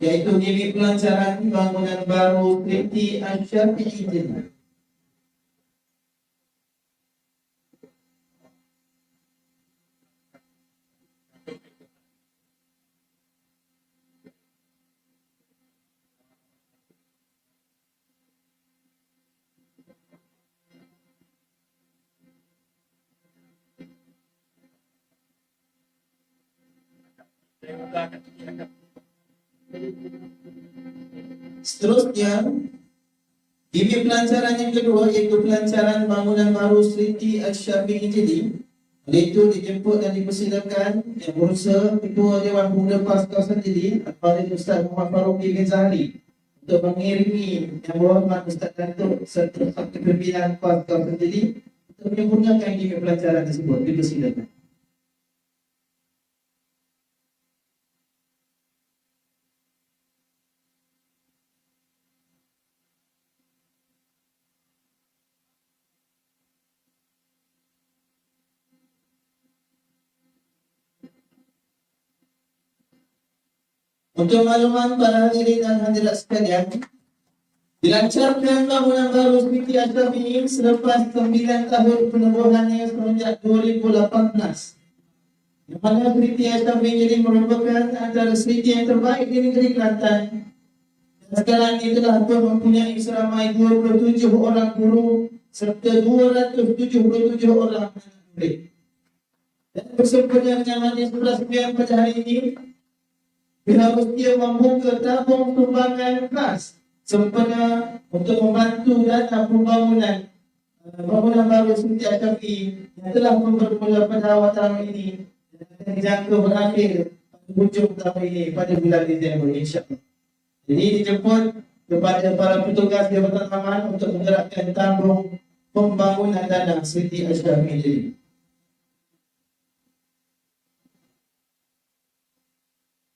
iaitu gimik pelancaran bangunan baru Kripti Asy-Syafi'i. Seterusnya, gimik pelancaran yang kedua iaitu pelancaran bangunan baru Kripti Asy-Syafi'i. Itu dijemput dan dipersilakan Yang Berusaha Ketua Dewan Pemuda PAS Kawasan Jeli, Al-Fadhil Ustaz Muhammad Faruqi bin Zahri, untuk mengiringi Yang Berhormat Ustaz Datuk serta Faktor Pimpinan PAS Kawasan Jeli untuk menyempurnakan gimik pelancaran tersebut. Dipersilakan. Untuk makluman para hadirin dan hadirat sekalian, dilancarkan bangunan baru Kripti Asy-Syafi'i selepas 9 tahun penubuhannya semenjak 2018. Yang mana Kripti Asy-Syafi'i jadi merupakan antara kripti yang terbaik di negeri Kelantan. Dan sekarang ini telah pun mempunyai seramai 27 orang guru serta 277 orang murid. Dan bersempena dengan majlis perasmian pada hari ini, pihak Rustia membuka tabung sumbangan khas sempena untuk membantu dana pembangunan bangunan baru Kripti Asy-Syafi'i yang telah bermula pada awal tahun ini dan dijangka berakhir pada hujung tahun ini pada bulan Disember, insya-Allah. Jadi dijemput kepada para petugas Jabatan Aman untuk menggerakkan tabung pembangunan dana Kripti Asy-Syafi'i.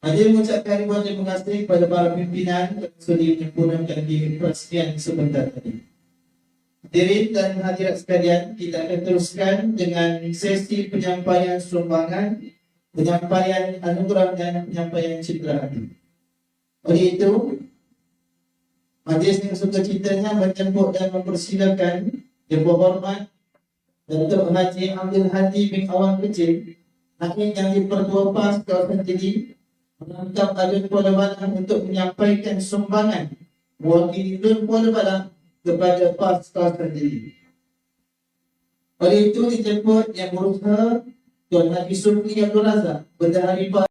Hadir mengucapkan ribuan terima kasih kepada para pimpinan yang sudi menyempurnakan gimik perasmian sebentar tadi. Hadirin dan hadirat sekalian, kita akan teruskan dengan sesi penyampaian sumbangan, penyampaian anugerah dan penyampaian citra hati. Oleh itu, majlis yang sukacitanya menjemput dan mempersilakan Yang Berhormat Datuk Haji Abdul Hadi bin Awan Kecil, Hakim yang di-Pertua PAS Kawasan Jeli, menangkap Adun Kuala Balang untuk menyampaikan sumbangan mewakili Dun Kuala Balang kepada PAS Kawasan Jeli. Oleh itu dijemput Yang Berusaha Tuan Haji Sulki Abdul Razak, Bendahari PAS